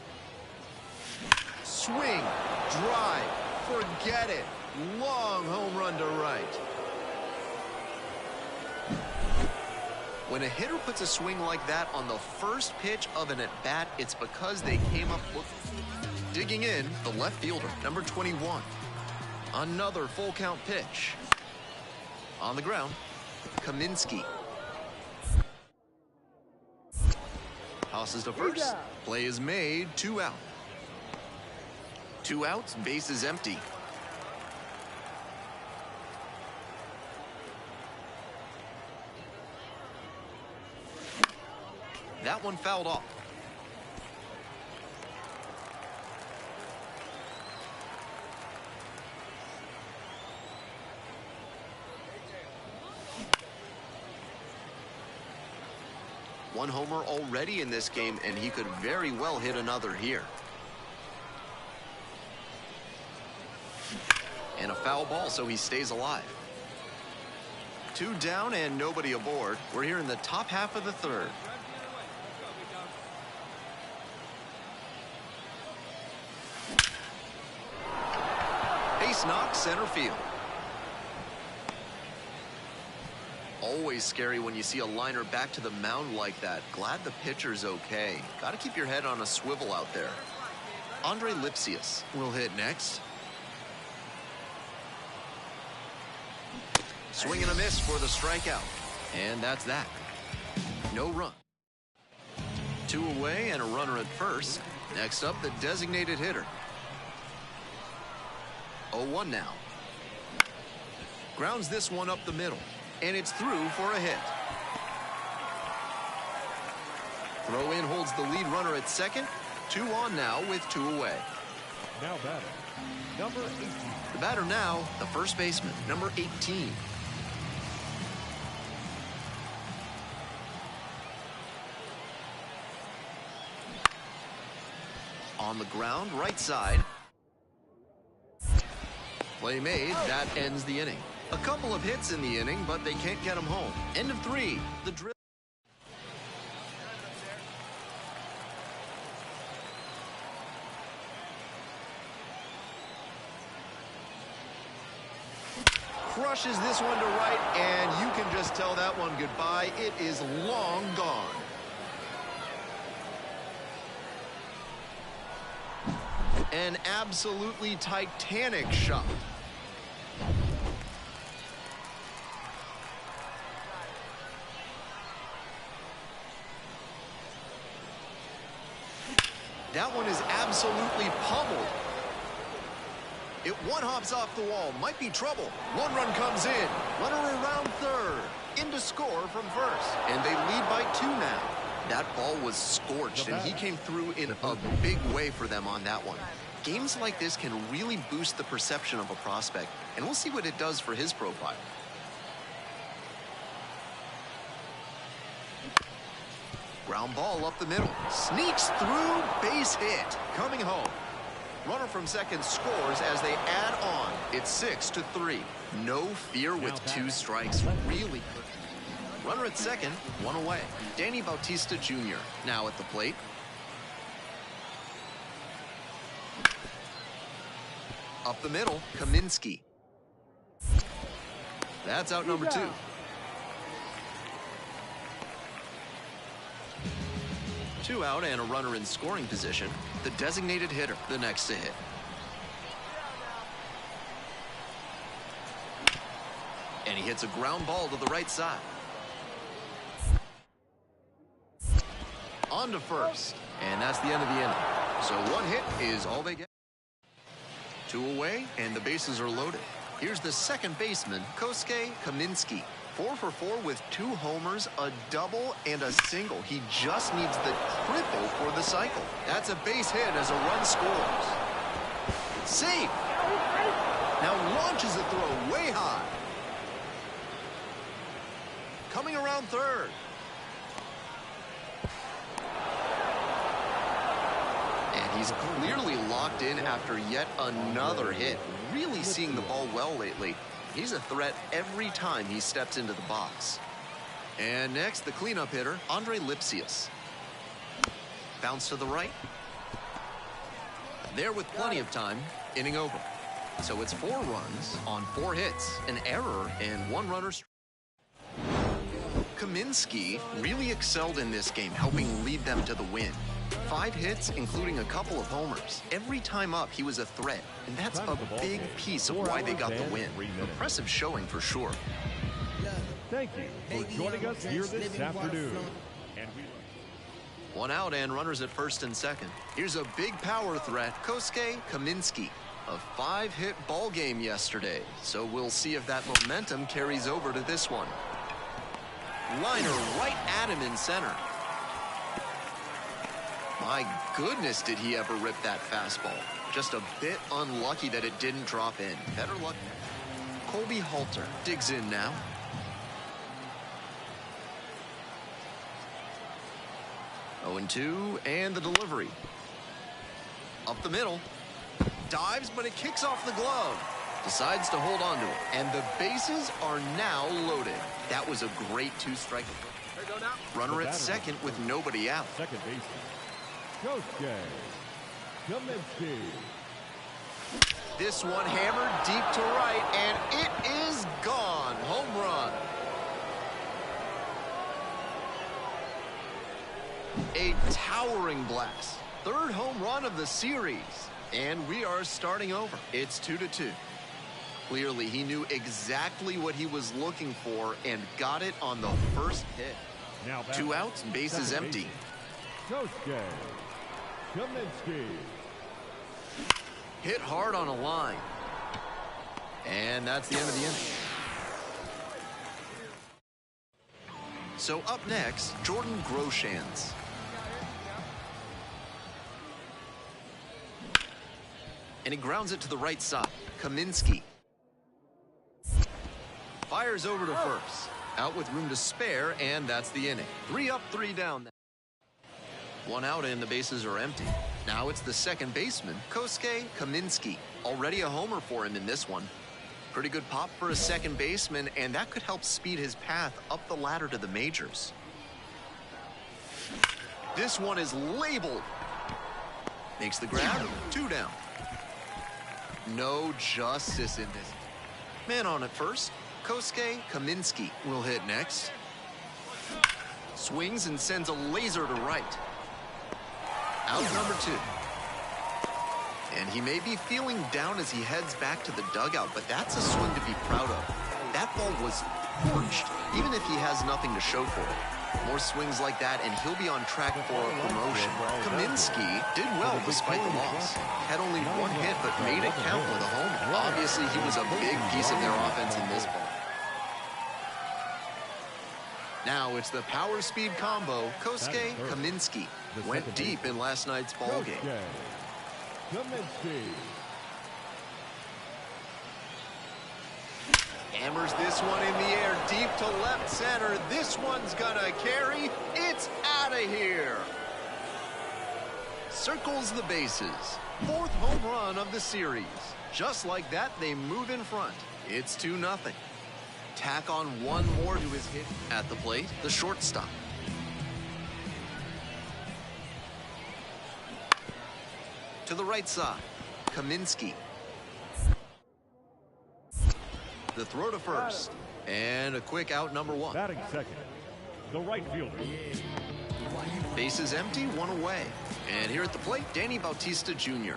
Swing, drive, forget it. Long home run to right. When a hitter puts a swing like that on the first pitch of an at-bat, it's because they came up with... Digging in, the left fielder, number 21. Another full count pitch. On the ground, Kaminsky. Tosses to first. Play is made. 2 out. 2 outs. Base is empty. That one fouled off. One homer already in this game, and he could very well hit another here. And a foul ball, so he stays alive. 2 down and nobody aboard. We're here in the top half of the third. Base knock, center field. Always scary when you see a liner back to the mound like that. Glad the pitcher's okay. Got to keep your head on a swivel out there. Andre Lipsius will hit next. Swing and a miss for the strikeout. And that's that. No run. 2 away and a runner at first. Next up, the designated hitter. 0-1 now. Grounds this one up the middle. And it's through for a hit. Throw in holds the lead runner at second. 2 on now with 2 away.
Now batting, number 18.
The batter now, the first baseman, number 18. On the ground, right side. Play made, that ends the inning. A couple of hits in the inning, but they can't get him home. End of 3. The drill. Crushes this one to right, and you can just tell that one goodbye. It is long gone. An absolutely titanic shot. That one is absolutely pummeled. It one-hops off the wall. Might be trouble. 1 run comes in. Runner around third. In to score from first. And they lead by 2 now. That ball was scorched, and he came through in a big way for them on that one. Games like this can really boost the perception of a prospect, and we'll see what it does for his profile. Ground ball up the middle. Sneaks through, base hit. Coming home. Runner from second scores as they add on. It's 6-3. No fear with 2 strikes. Really good. Runner at second, 1 away. Danny Bautista Jr. now at the plate. Up the middle, Kaminsky. That's out number 2. Two out and a runner in scoring position. The designated hitter, the next to hit. And he hits a ground ball to the right side. On to first. And that's the end of the inning. So 1 hit is all they get. 2 away, and the bases are loaded. Here's the second baseman, Kosuke Kaminsky. 4 for 4 with 2 homers, a double, and a single. He just needs the triple for the cycle. That's a base hit as a run scores. Safe. Now launches a throw way high. Coming around third. And he's clearly locked in after yet another hit. Really seeing the ball well lately. He's a threat every time he steps into the box. And next, the cleanup hitter, Andre Lipsius. Bounce to the right. There with plenty of time, inning over. So it's 4 runs on 4 hits, an error, and 1 runner. Kaminsky really excelled in this game, helping lead them to the win. 5 hits, including a couple of homers. Every time up, he was a threat, and that's a big piece of why they got the win. Impressive showing for sure.
Thank you for joining us here this afternoon. And
One out and runners at first and second. Here's a big power threat, Kosuke Kaminsky. A 5-hit ball game yesterday, so we'll see if that momentum carries over to this one. Liner right at him in center. My goodness, did he ever rip that fastball. Just a bit unlucky that it didn't drop in. Better luck. Colby Halter digs in now. Oh, 0-2, and the delivery. Up the middle. Dives, but it kicks off the glove. Decides to hold on to it. And the bases are now loaded. That was a great 2-strike. Runner at second with nobody out.
Second baseman, Kosuke Kaminsky.
This one hammered deep to right, and it is gone. Home run. A towering blast. Third home run of the series. And we are starting over. It's 2-2. Clearly, he knew exactly what he was looking for and got it on the first hit.
Now
2 outs, bases empty.
Kosuke Kaminsky.
Hit hard on a line. And that's the end of the inning. So up next, Jordan Groshans. And he grounds it to the right side. Kaminsky fires over to first. Out with room to spare, and that's the inning. 3 up, 3 down. 1 out, and the bases are empty. Now it's the second baseman, Kosuke Kaminsky. Already a homer for him in this one. Pretty good pop for a second baseman, and that could help speed his path up the ladder to the majors. This one is labeled. Makes the grab, 2 down. No justice in this. Man on at first. Kosuke Kaminsky will hit next. Swings and sends a laser to right. Out number 2. And he may be feeling down as he heads back to the dugout, but that's a swing to be proud of. That ball was torched, even if he has nothing to show for it. More swings like that, and he'll be on track for a promotion. Kaminsky did well despite the loss. Had only 1 hit, but made it count with a homer. Obviously, he was a big piece of their offense in this ball. Now it's the power-speed combo. Kosuke Kaminsky went deep in last night's ball game.
Kaminsky.
Hammers this one in the air, deep to left center. This one's gonna carry. It's out of here. Circles the bases. 4th home run of the series. Just like that, they move in front. It's 2-0. Tack on 1 more to his hit. At the plate, the shortstop. To the right side, Kaminsky. The throw to first. And a quick out, number 1.
Batting second, the right fielder.
Bases empty, 1 away. And here at the plate, Danny Bautista Jr.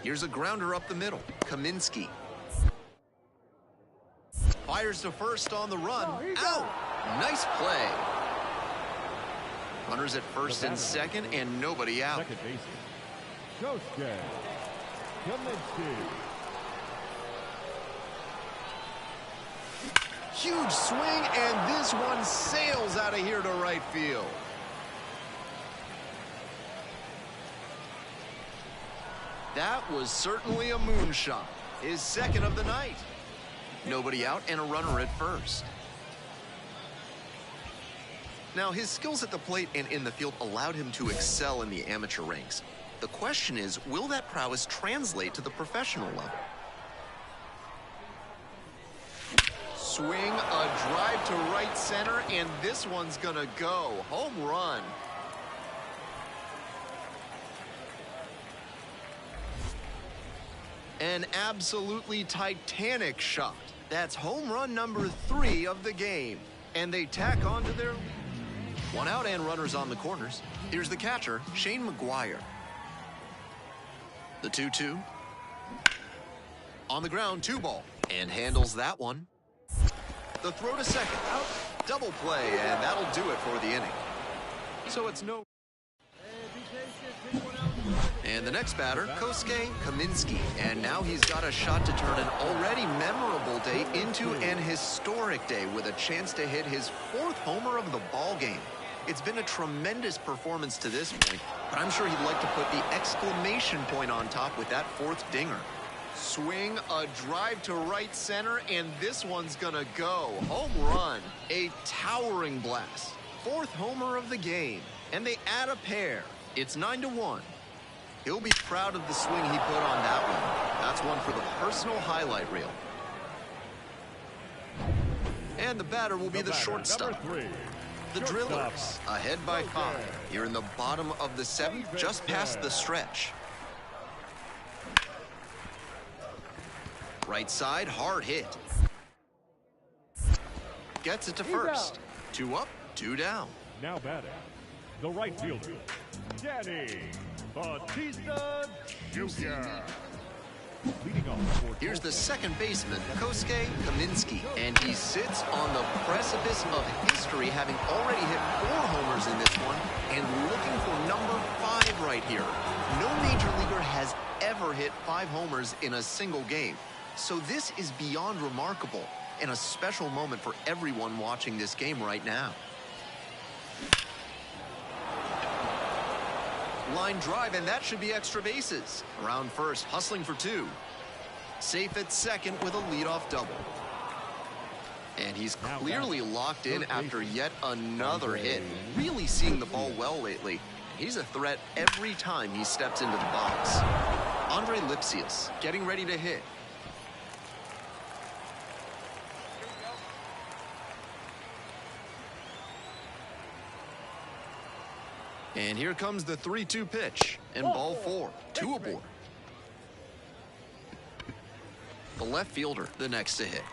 Here's a grounder up the middle. Kaminsky fires to first on the run. Out! Nice play. Runners at first and second, and nobody out.
Second baseman, Kosuke Kaminsky.
Huge swing, and this one sails out of here to right field. That was certainly a moonshot. His second of the night. Nobody out and a runner at first. Now, his skills at the plate and in the field allowed him to excel in the amateur ranks. The question is, will that prowess translate to the professional level? Swing, a drive to right center, and this one's gonna go. Home run. An absolutely titanic shot. That's home run number 3 of the game. And they tack on to their lead. 1 out and runners on the corners. Here's the catcher, Shane McGuire. The 2-2. On the ground, 2 ball. And handles that one. The throw to second. Double play, and that'll do it for the inning. So it's no... And the next batter, Kosuke Kaminsky. And now he's got a shot to turn an already memorable day into an historic day with a chance to hit his 4th homer of the ball game. It's been a tremendous performance to this point, but I'm sure he'd like to put the exclamation point on top with that 4th dinger. Swing, a drive to right center, and this one's gonna go. Home run. A towering blast. 4th homer of the game. And they add a pair. It's 9-1. He'll be proud of the swing he put on that one. That's one for the personal highlight reel. And the batter will be the shortstop. The Drillers, ahead by 5. Here in the bottom of the 7th, just past the stretch. Right side, hard hit. Gets it to first. 2 up, 2 down.
Now batting, the right fielder, Danny Batista Jr. Leading off for
Here's the second baseman, Kosuke Kaminsky, and he sits on the precipice of history, having already hit 4 homers in this one, and looking for number 5 right here. No major leaguer has ever hit 5 homers in a single game, so this is beyond remarkable and a special moment for everyone watching this game right now. Line drive, and that should be extra bases. Around first, hustling for 2. Safe at second with a leadoff double. And he's clearly locked in after yet another hit. Really seeing the ball well lately. He's a threat every time he steps into the box. Andre Lipsius getting ready to hit. And here comes the 3-2 pitch, and ball 4, 2 aboard. The left fielder, the next to hit.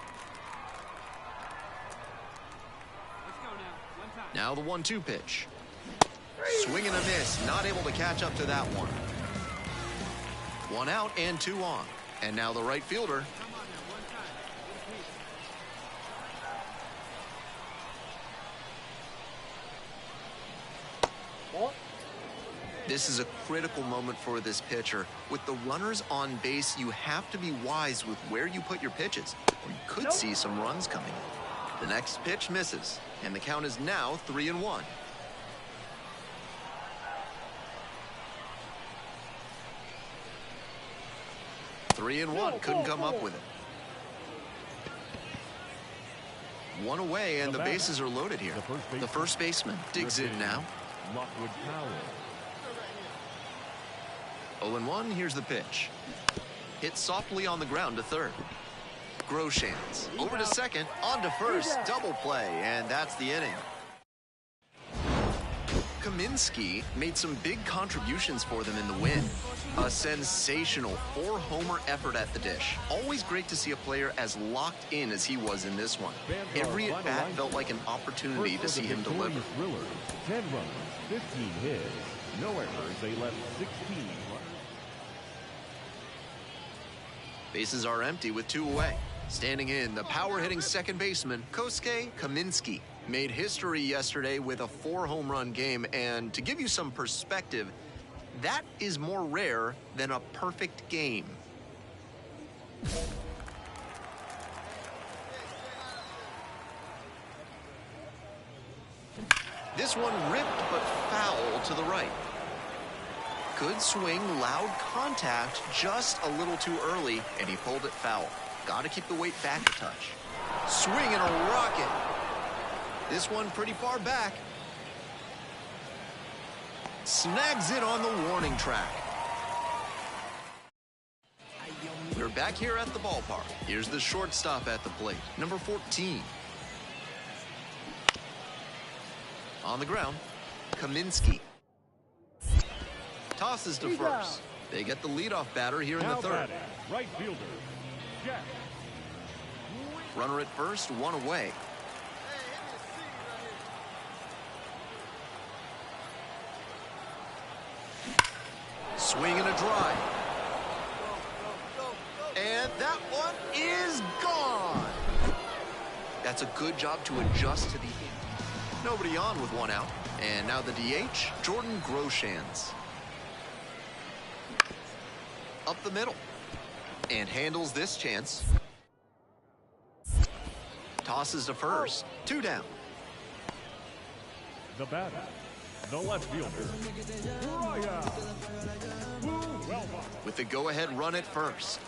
Now the 1-2 pitch. Swing and a miss, not able to catch up to that one. 1 out and 2 on. And now the right fielder. This is a critical moment for this pitcher. With the runners on base, you have to be wise with where you put your pitches, or you could see some runs coming. The next pitch misses, and the count is now 3-1. Three and one, couldn't come up with it. 1 away, and the bases are loaded here. The first baseman digs in now.
Lockwood Powell.
0-1, here's the pitch. Hit softly on the ground to third. Groshans over to second, on to first, double play, and that's the inning. Kaminsky made some big contributions for them in the win. A sensational 4-homer effort at the dish. Always great to see a player as locked in as he was in this one. Every at-bat felt like an opportunity to see him deliver.
10 runs, 15 hits, no errors. They left 16 runners.
Bases are empty with 2 away. Standing in, the power-hitting second baseman, Kosuke Kaminsky, made history yesterday with a 4-home run game, and to give you some perspective, that is more rare than a perfect game. This one ripped but foul to the right. Good swing, loud contact, just a little too early, and he pulled it foul. Got to keep the weight back a touch. Swing and a rocket. This one pretty far back. Snags it on the warning track. We're back here at the ballpark. Here's the shortstop at the plate, number 14. On the ground, Kaminsky. Tosses to first. They get the leadoff batter here in the third.
Right fielder, Jack.
Runner at first, 1 away. Swing and a drive. And that one is gone. That's a good job to adjust to the hit. Nobody on with 1 out. And now the DH, Jordan Groshans. Up the middle. And handles this chance. Tosses to first. 2 down.
The batter, the left fielder, Ryan Wellbach.
With the go-ahead run at first.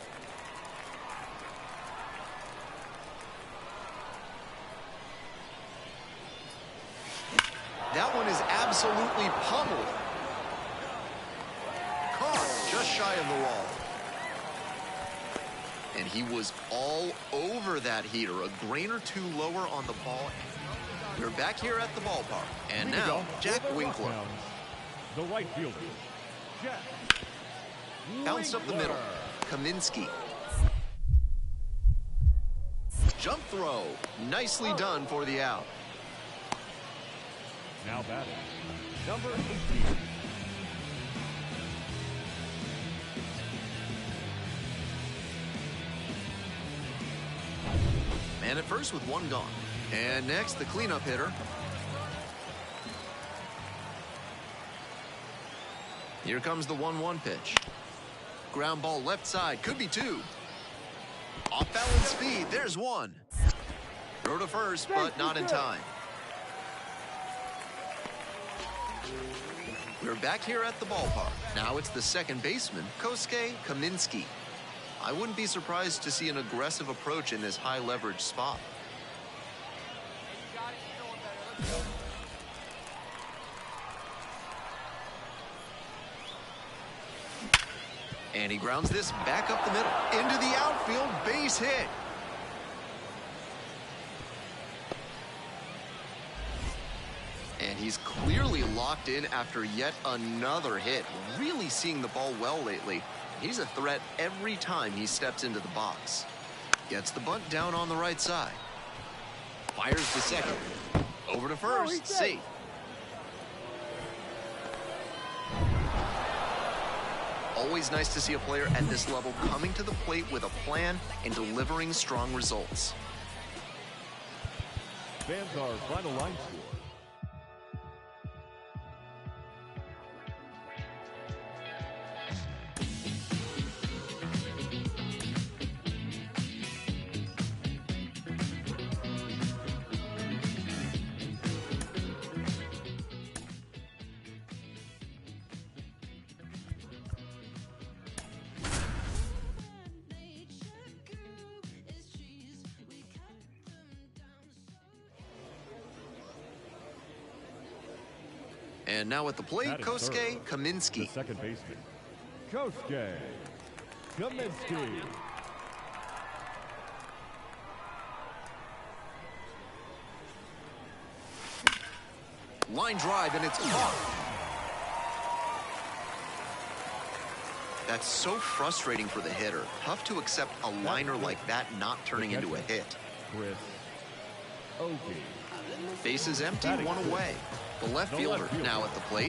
That one is absolutely pummeled. Caught just shy of the wall. And he was all over that heater. A grain or two lower on the ball. We're back here at the ballpark. And now, Jack Winkler.
The right fielder, Jack
Bounced up the middle. Kaminsky. Jump throw. Nicely done for the out.
Now batting, number 18.
Man at first with 1 gone. And next, the cleanup hitter. Here comes the 1-1 pitch. Ground ball left side, could be 2. Off balance speed, there's 1. Throw to first, but not in time. We're back here at the ballpark. Now it's the second baseman, Kosuke Kaminsky. I wouldn't be surprised to see an aggressive approach in this high leverage spot. And he grounds this back up the middle into the outfield, base hit. And he's clearly locked in after yet another hit. Really seeing the ball well lately. He's a threat every time he steps into the box. Gets the bunt down on the right side. Fires to second. Over to first. Safe. Always nice to see a player at this level coming to the plate with a plan and delivering strong results.
Fans our final line score.
And now at the plate,
Batting
Kosuke
third,
Kaminsky.
The second baseman, Kosuke Kaminsky.
Line drive, and it's caught. That's so frustrating for the hitter. Tough to accept a liner like that not turning into a hit.
Chris Ogie.
Bases empty, 1 away. The left fielder now at the plate.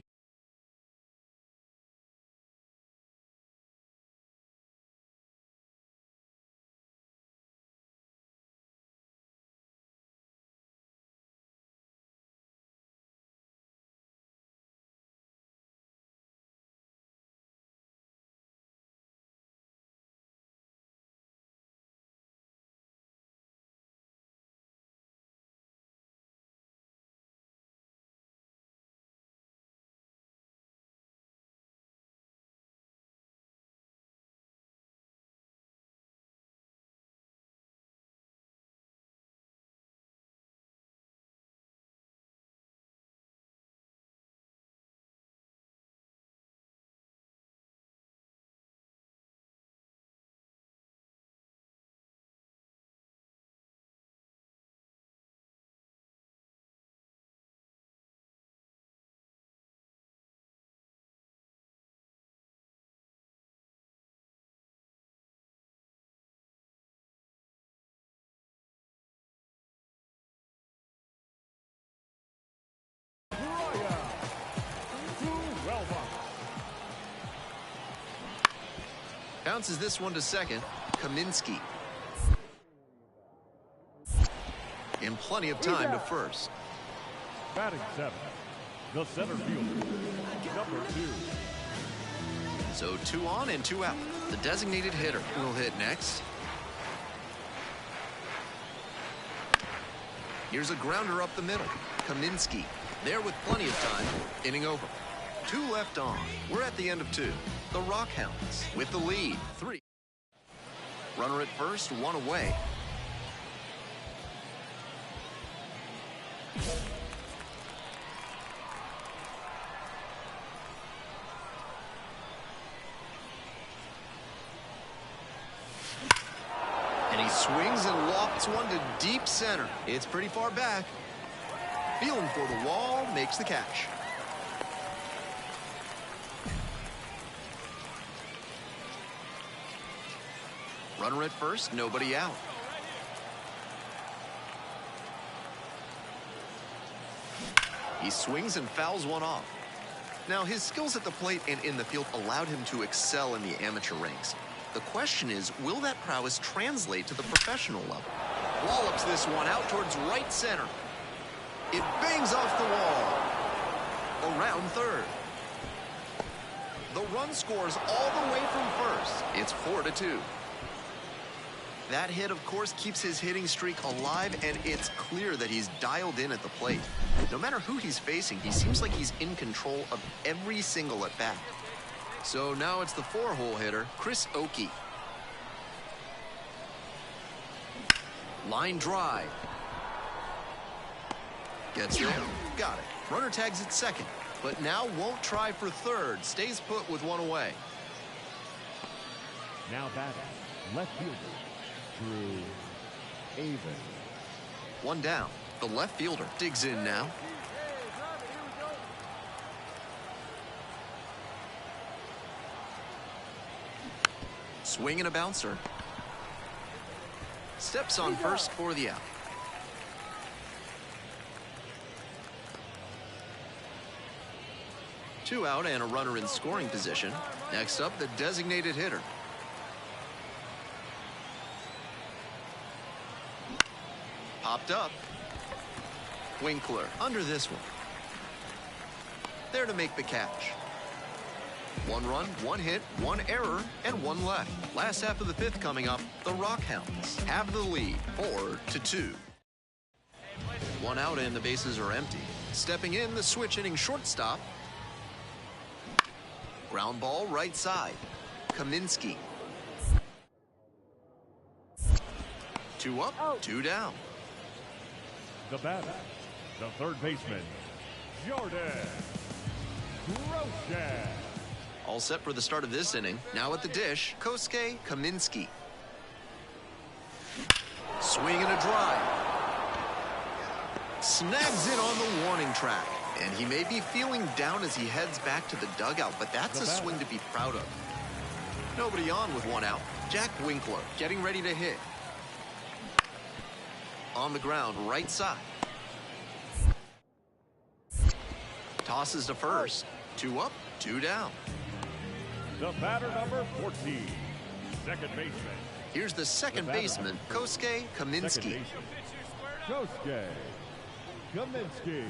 Bounces this one to second. Kaminsky. In plenty of time to first.
Batting 7, The center fielder, number 2.
So 2 on and 2 out. The designated hitter will hit next. Here's a grounder up the middle. Kaminsky there with plenty of time. Inning over. 2 left on. We're at the end of 2. The Rockhounds with the lead. 3. Runner at first, 1 away. And he swings and lofts one to deep center. It's pretty far back. Feeling for the wall, makes the catch. Runner at first, nobody out. He swings and fouls one off. Now, his skills at the plate and in the field allowed him to excel in the amateur ranks. The question is, will that prowess translate to the professional level? Wallops this one out towards right center. It bangs off the wall. Around third. The run scores all the way from first. It's 4-2. That hit, of course, keeps his hitting streak alive, and it's clear that he's dialed in at the plate. No matter who he's facing, he seems like he's in control of every single at-bat. So now it's the 4-hole hitter, Chris Oakey. Line drive. Gets there. Got it. Runner tags at second, but now won't try for third. Stays put with 1 away.
Now batting, left fielder, Drew Avon.
1 down. The left fielder digs in now. Swing and a bouncer. Steps on first for the out. Two out and a runner in scoring position. Next up, the designated hitter. Popped up. Winkler under this one. There to make the catch. 1 run, 1 hit, 1 error, and 1 left. Last half of the 5th coming up. The Rockhounds have the lead, 4-2. 1 out and the bases are empty. Stepping in, the switch inning shortstop. Ground ball right side. Kaminsky. 2 up, 2 down.
The batter, the third baseman, Jordan Groshek.
All set for the start of this inning. Now at the dish, Kosuke Kaminsky. Swing and a drive. Snags it on the warning track. And he may be feeling down as he heads back to the dugout, but that's a swing to be proud of. Nobody on with 1 out. Jack Winkler getting ready to hit. On the ground, right side. Tosses to first. 2 up, 2 down.
The batter number 14, second baseman.
Here's the second baseman, Kosuke Kaminsky.
Kosuke Kaminsky.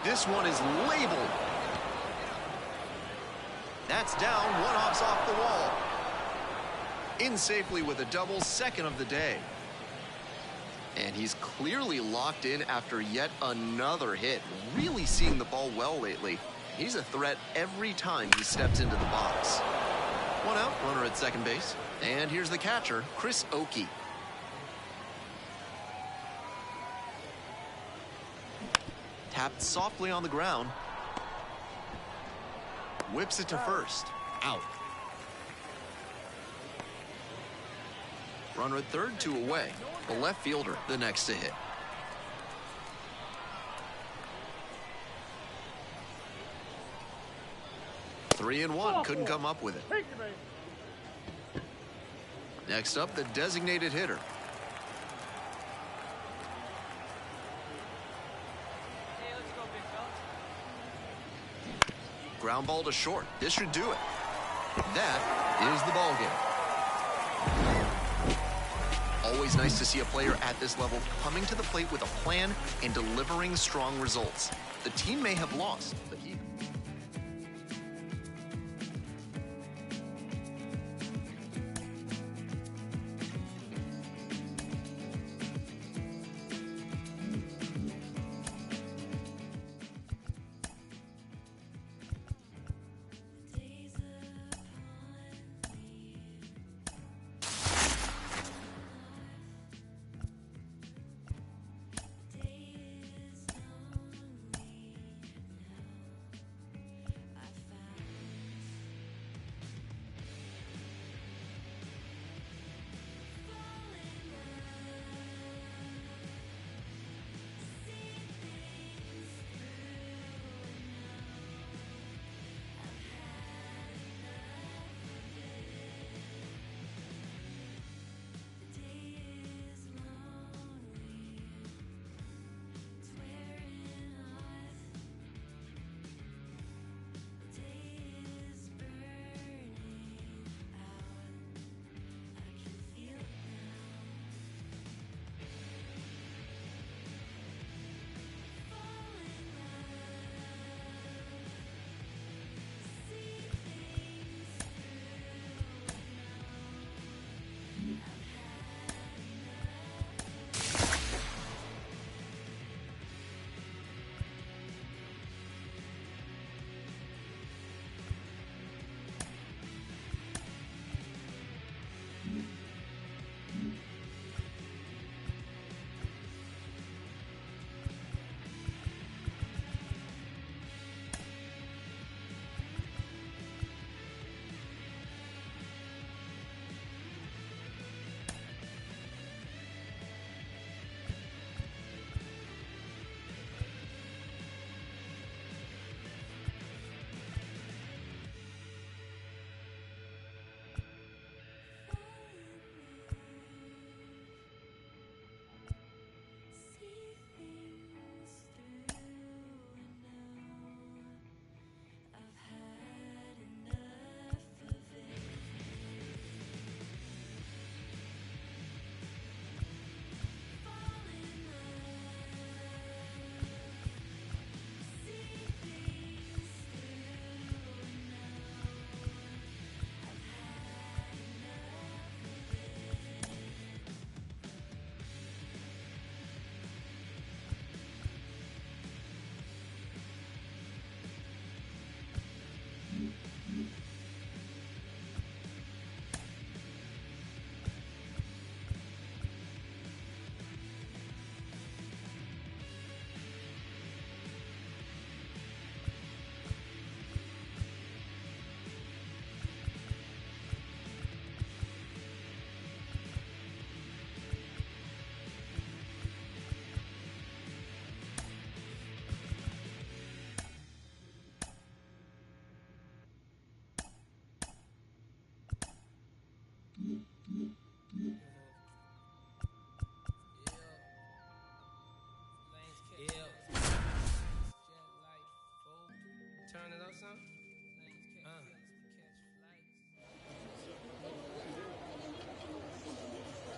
This one is labeled. That's down, 1 hops off the wall. In safely with a double, second of the day. And he's clearly locked in after yet another hit. Really seeing the ball well lately. He's a threat every time he steps into the box. 1 out, runner at second base. And here's the catcher, Chris Oakey. Tapped softly on the ground. Whips it to first. Out. Runner at third, 2 away. The left fielder, the next to hit. Three and 1, couldn't come up with it. Next up, the designated hitter.
Hey, let's go, big fella.
Ground ball to short. This should do it. That is the ball game. Always nice to see a player at this level coming to the plate with a plan and delivering strong results. The team may have lost, but he...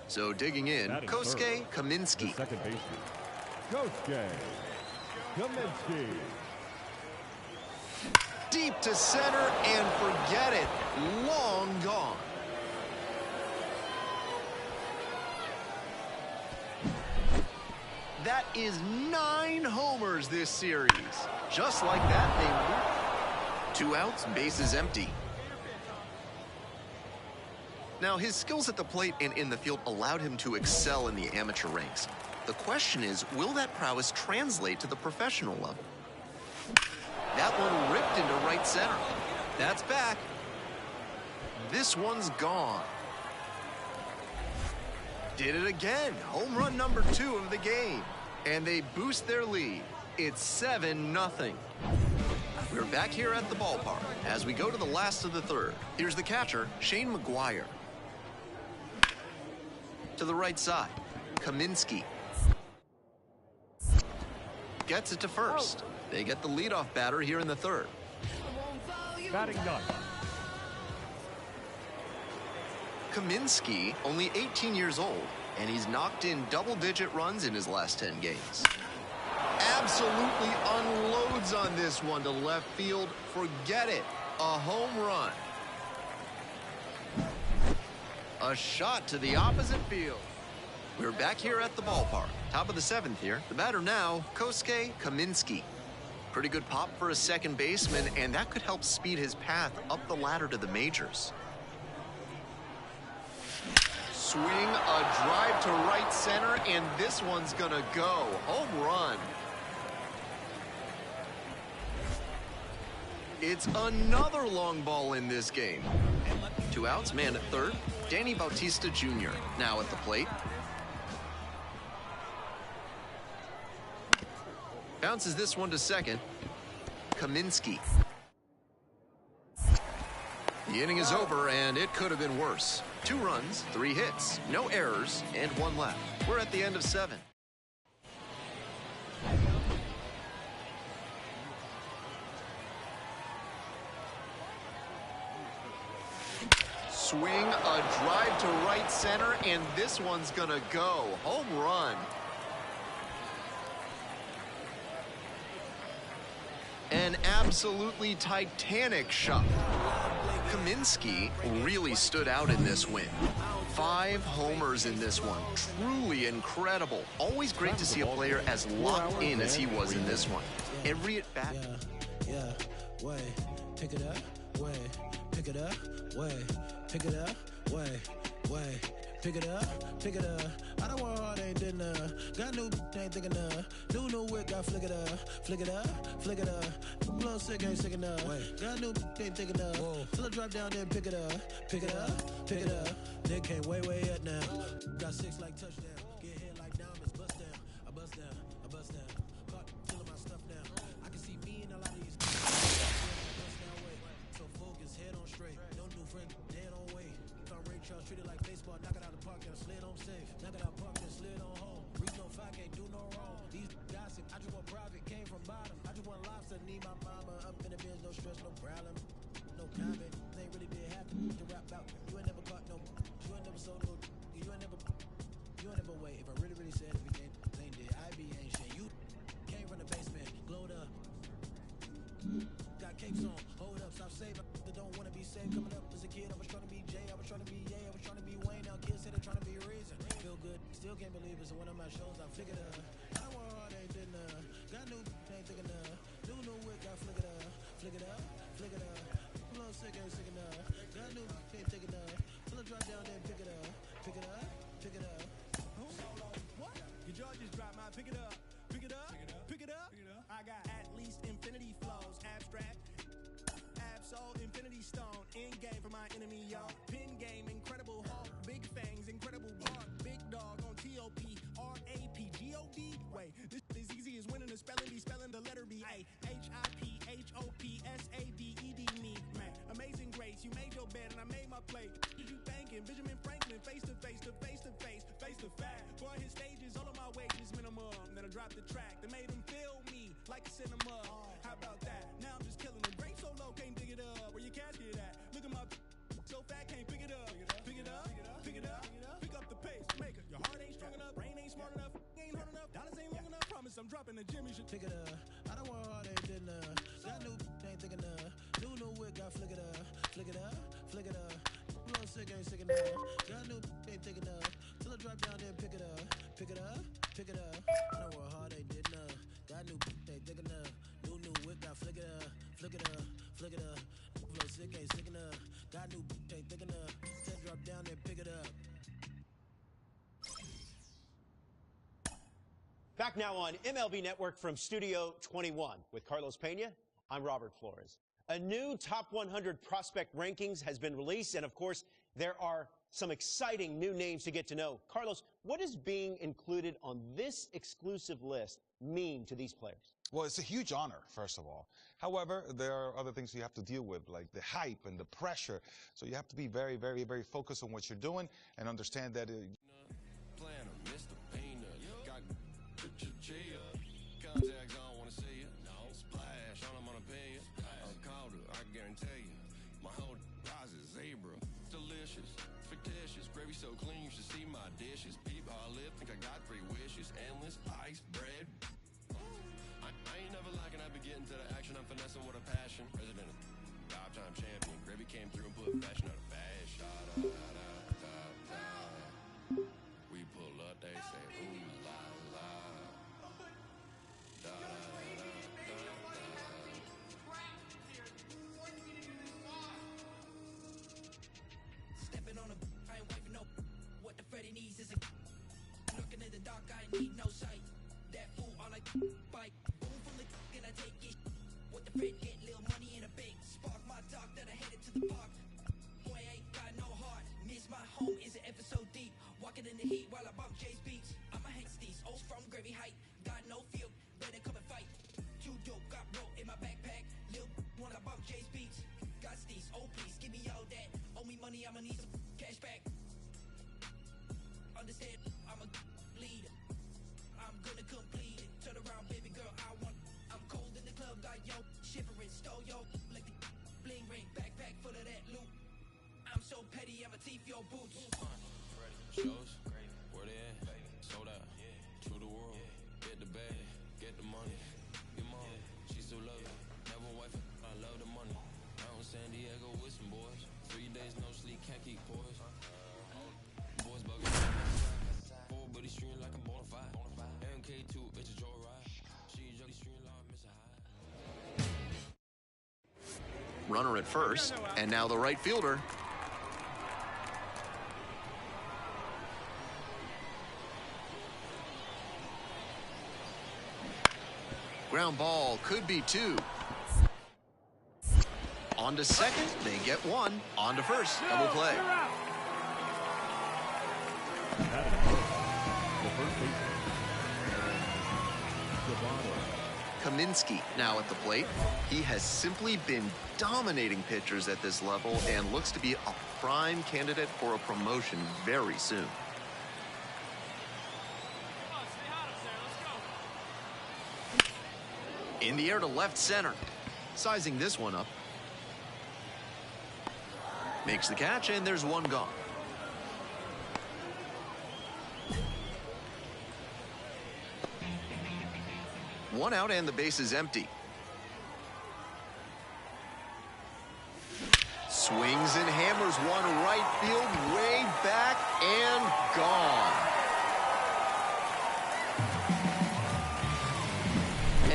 So digging in, Kosuke Kaminsky.
The second baseman, Kosuke Kaminsky.
Deep to center and forget it. Long gone. That is 9 homers this series. Just like that, they win. 2 outs, bases empty. Now, his skills at the plate and in the field allowed him to excel in the amateur ranks. The question is, will that prowess translate to the professional level? That one ripped into right center. That's back. This one's gone. Did it again. Home run number 2 of the game. And they boost their lead. It's 7-0. We're back here at the ballpark as we go to the last of the third. Here's the catcher, Shane McGuire. To the right side, Kaminsky. Gets it to first. They get the leadoff batter here in the third.
Batting ninth,
Kaminsky, only 18 years old, and he's knocked in double-digit runs in his last 10 games. absolutely unloads on this one to left field. Forget it. A home run. A shot to the opposite field. We're back here at the ballpark. Top of the 7th here. The batter now, Kosuke Kaminsky. Pretty good pop for a second baseman, and that could help speed his path up the ladder to the majors. Swing, a drive to right center, and this one's gonna go. Home run. It's another long ball in this game. 2 outs, man at third. Danny Bautista Jr. now at the plate. Bounces this one to second. Kaminsky. The inning is over, and it could have been worse. 2 runs, 3 hits, no errors, and 1 left. We're at the end of 7. Swing, a drive to right center, and this one's gonna go. Home run. An absolutely titanic shot. Kaminsky really stood out in this win. 5 homers in this one. Truly incredible. Always great to see a player as locked in as he was in this one. Every at bat.
Yeah, way, pick it up, way, pick it up, way, pick it up, way, pick it up, pick it up. I don't want hard, ain't did none. Got new, ain't thinking none. New whip, got flick it up, flick it up, flick it up. Blow sick, ain't sick enough. Got new, ain't thinking enough. Till I drop down, then pick it up, pick it up, pick it up. Nick came way up now. Got 6 like touchdown. Get hit like diamonds, bust down. I bust down, I bust down. Caught feeling my stuff now. I can see me in a lot of these. So focus, head on straight. No new friend, dead on way. If I'm Ray Charles, treat it like baseball. Knock it out of the park, and slid on safe. Knock it out park, and slid on home. Reach no 5, can't do no wrong. These gossip, I just want private, came from bottom. I just want lobster, need my mama up in the bins, no stress, no problem. No comment, they ain't really did happen to rap out. You ain't never caught no, you ain't never sold no, you ain't never wait. If I really said everything, they did. I be ain't shit. You came from the basement, glowed up. Got capes on, hold up, stop saving. That don't wanna be saved. Coming up as a kid, I was trying to be Jay, I was trying to be Ye, I was trying to be Wayne. Now kids say they're trying to be Reason. Feel good, still can't believe it. So one of my shows, I figured I want hard, ain't did none. Got new, ain't thinking none. New whip, got flick it up, flick it up, flick it up. Blow sick, ain't sick enough. Got new, ain't taking enough. Till I drop down, then pick it up, pick it up, pick it up. What? Your jaw just dropped, my pick it up, pick it up, pick it up. I got at least infinity flows, abstract. Absol, infinity stone, in game for my enemy, y'all. Pin game, incredible hawk, big fangs, incredible bark, big dog on TOP, RAP, GOD. Wait, this is easy as winning the spelling bee, spelling the letter B. A HIPHOPSADED, me, man. Amazing grace, you made your bed and I made my plate. Did you thanking Benjamin Franklin, face to face, to face to face, face to fact. Boy, his stages, all of my wages minimum. Then I dropped the track that made him feel me like a cinema. How about that? Now I'm just killing them. Brain so low, can't dig it up. Where your casket at? Look at my so fat, can't pick it up. Pick it up, pick it up, pick up the pace. Make it. Your heart ain't strong enough, brain ain't smart enough, ain't hard enough, dollars ain't long enough. Promise I'm dropping the gym, you should pick it up. I don't want hard, ain't did none. Got new, ain't thinking none. New whip, got flick it up, flick it up, flick it up. Blow sick, ain't sick enough. Got new, ain't thinking enough. Till I drop down, then pick it up, pick it up, pick it up. I don't want hard, ain't did none. Got new, ain't thinking enough. New whip, got flick it up, flick it up, flick it up. Blow sick, ain't sick enough. Got new, ain't thinking enough. Till I drop down, then pick it up.
Back now on MLB Network from Studio 21 with Carlos Pena. I'm Robert Flores. A new Top 100 prospect rankings has been released, and of course, there are some exciting new names to get to know. Carlos, what does being included on this exclusive list mean to these players?
Well, it's a huge honor, first of all. However, there are other things you have to deal with, like the hype and the pressure. So you have to be very, very, very focused on what you're doing and understand that
Contacts, I don't want to see you. No. Splash, on them on a pay you. I called her, I guarantee you. My whole eyes is zebra. Delicious, fictitious. Gravy so clean, you should see my dishes. Peep, I live, think I got 3 wishes. Endless ice, bread.
getting to the action, I'm finessing with a passion. President of five-time champion. Gravy came through and put fashion out of fashion. We pull up, they say, ooh la la.
Stepping on a, I ain't wiping no. What the Freddy needs is a. Looking in the dark, I need no sight. That fool on a bike. Boom from the and I take it. What the Fred get, little money in a bank. Spark my dog that I headed to the park. Boy, I ain't got no heart. Miss my home is an episode deep. Walking in the heat while I bump Jay's beats. I'm a Hanksties, O's from Gravy Height. Got no feel, better come and fight. Too dope, got rope in my backpack. Lil when I bump Jay's beats. Got steez, oh please, give me all that. Owe me money, I'ma need some cash back. Understand, I'm a leader. I'm gonna complete it. Turn around, baby girl, I'm cold in the club, got yo, shivering, stole yo, like the bling ring, backpack full of that loot. I'm so petty, I'ma teeth your boots.
Shows, where they at? Sold out. To the world, get the bag, get the money. Your mom, she still love you. Never wife, I love the money. Out in San Diego with some boys. 3 days no sleep, can't keep poised. Boys bugging. Four buddy string like I'm bonafide. MK2, it's a joyride. She juggy string like Miss High.
Runner at first, and now the right fielder. Ground ball could be 2. On to second, they get 1. On to first, double play. Kaminsky now at the plate. He has simply been dominating pitchers at this level and looks to be a prime candidate for a promotion very soon. In the air to left center. Sizing this one up. Makes the catch, and there's 1 gone. One out, and the base is empty. Swings and hammers one right field, way back, and gone.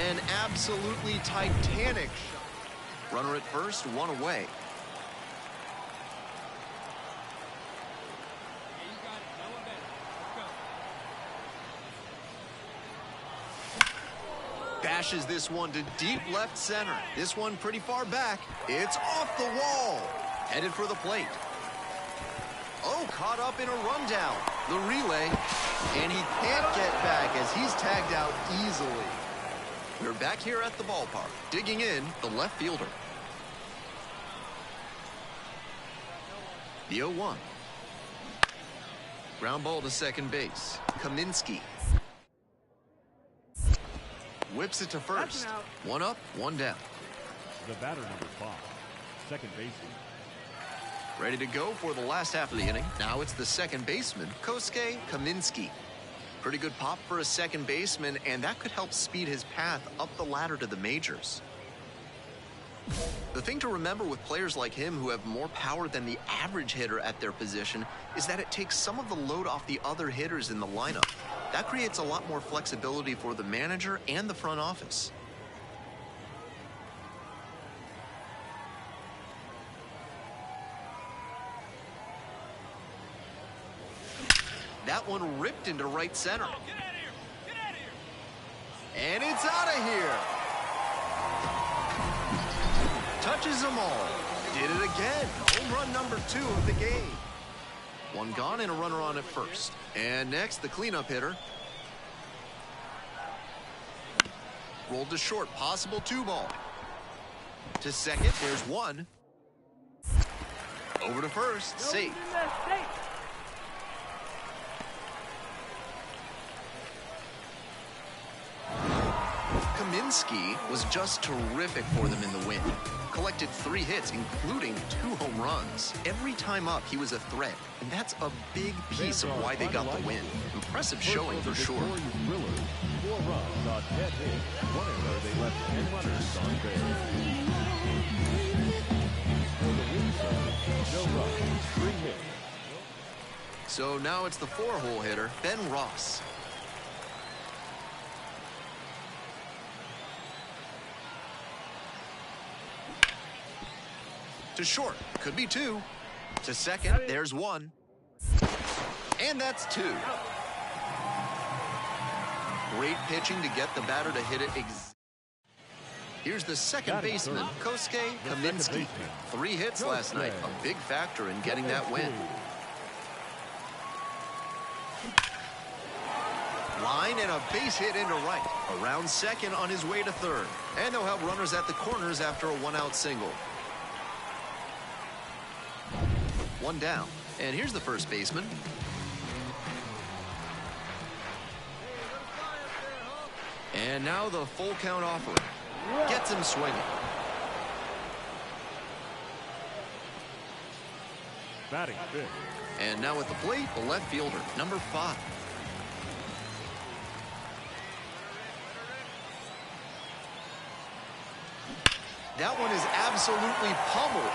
An absolutely titanic shot. Runner at first, 1 away. Bashes this one to deep left center. This one pretty far back. It's off the wall. Headed for the plate. Oh, caught up in a rundown. The relay. And he can't get back as he's tagged out easily. We're back here at the ballpark. Digging in, the left fielder. The 0-1. Ground ball to second base. Kaminsky. Whips it to first. 1 up, 1 down.
The batter number 5, second baseman.
Ready to go for the last half of the inning. Now it's the second baseman, Kosuke Kaminsky. Pretty good pop for a second baseman, and that could help speed his path up the ladder to the majors. The thing to remember with players like him who have more power than the average hitter at their position is that it takes some of the load off the other hitters in the lineup. That creates a lot more flexibility for the manager and the front office. That one ripped into right center.
Oh, get out of here! Get out of here!
And it's out of here. Touches them all. Did it again. Home run number 2 of the game. 1 gone and a runner on at first. And next, the cleanup hitter. Rolled to short, possible 2-ball. To second, there's 1. Over to first, safe. Kaminsky was just terrific for them in the win. Collected 3 hits, including 2 home runs. Every time up, he was a threat, and that's a big piece of why they got the win. Impressive showing for sure.
4 runs on 10 hits. 1 error, they left 10 runners on base. For the win serve, no runs, 3 hits.
So now it's the 4-hole hitter, Ben Ross. To short, could be 2. To second, there's 1. And that's 2. Great pitching to get the batter to hit it. Here's the second baseman, Kosuke Kaminsky. 3 hits last night, a big factor in getting that win. Line and a base hit into right. Around second on his way to third. And they'll have runners at the corners after a 1-out single. 1 down. And here's the first baseman. And now the full count offering. Gets him swinging.
Batting fifth.
And now at the plate, the left fielder, number 5. That one is absolutely pummeled.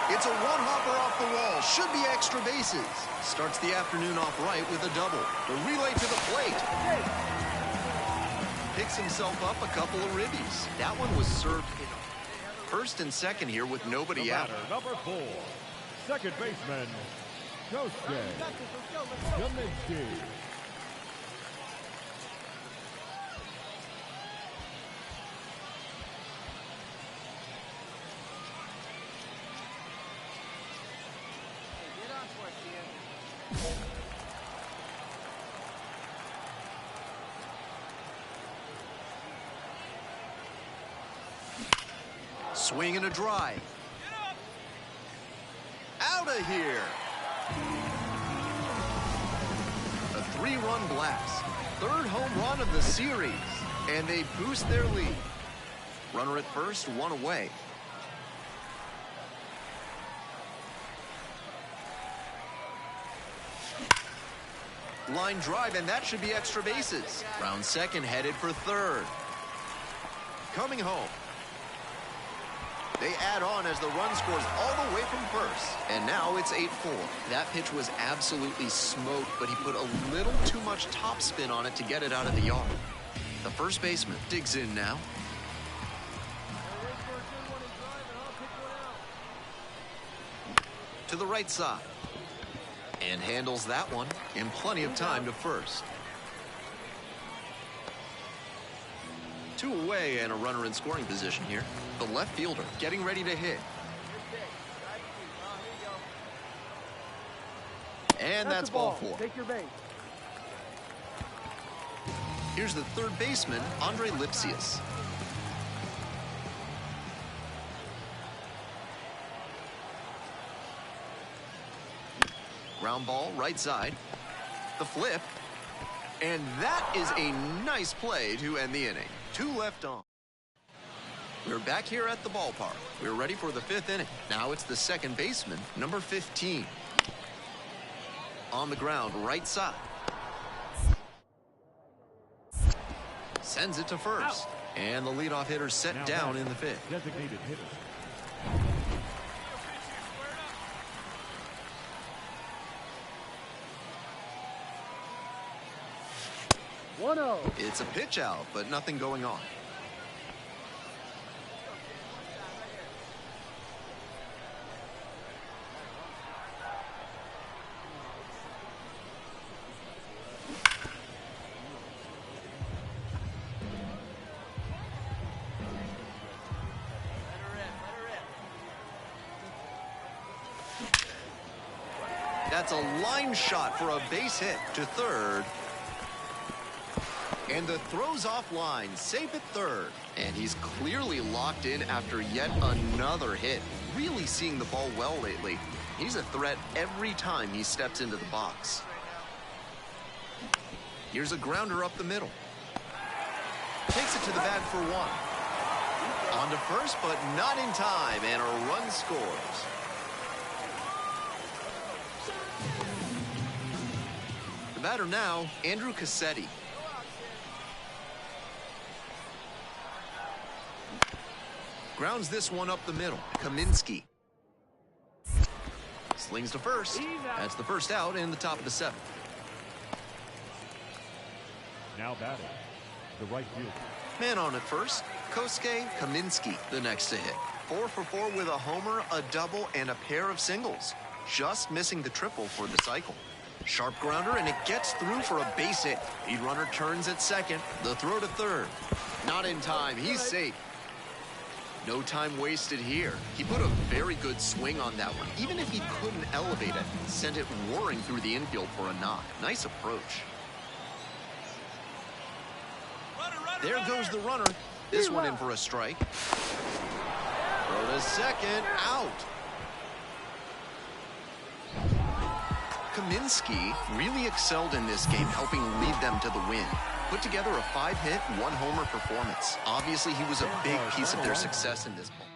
It's a one-hopper off the wall. Should be extra bases. Starts the afternoon off right with a double. The relay to the plate. Picks himself up a couple of ribbies. That one was served in first and second here with nobody out.
Number 4, second baseman, Kosuke Kaminsky.
Swing and a drive. Out of here. A 3-run blast. 3rd home run of the series. And they boost their lead. Runner at first, 1 away. Line drive, and that should be extra bases. Round second, headed for third. Coming home. They add on as the run scores all the way from first. And now it's 8-4. That pitch was absolutely smoked, but he put a little too much topspin on it to get it out of the yard. The first baseman digs in now. To the right side. And handles that one in plenty of time to first. 2 away and a runner in scoring position here. The left fielder getting ready to hit. And that's ball 4.
Take your base.
Here's the third baseman, Andre Lipsius. Ground ball, right side. The flip. And that is a nice play to end the inning. 2 left on. We're back here at the ballpark. We're ready for the 5th inning. Now it's the second baseman, number 15. On the ground, right side. Sends it to first. And the leadoff hitter set
now
down in the 5th.
Designated hitter.
It's a pitch out, but nothing going on. That's a line shot for a base hit to third. And the throw's offline, safe at third. And he's clearly locked in after yet another hit. Really seeing the ball well lately. He's a threat every time he steps into the box. Here's a grounder up the middle. Takes it to the bag for 1. On to first, but not in time, and a run scores. The batter now, Andrew Cassetti. Grounds this one up the middle. Kaminsky slings to first. That's the first out in the top of the 7th.
Now batting, the right fielder.
Man on at first. Kosuke Kaminsky, the next to hit. 4 for 4 with a homer, a double, and a pair of singles. Just missing the triple for the cycle. Sharp grounder, and it gets through for a base hit. Lead runner turns at second. The throw to third. Not in time. He's safe. No time wasted here. He put a very good swing on that one. Even if he couldn't elevate it, sent it roaring through the infield for a knock. Nice approach. There goes the runner. This one in for a strike. Throw to second. Out. Kaminsky really excelled in this game, helping lead them to the win. Put together a 5-hit, 1-homer performance. Obviously, he was a big piece of their success in this ball.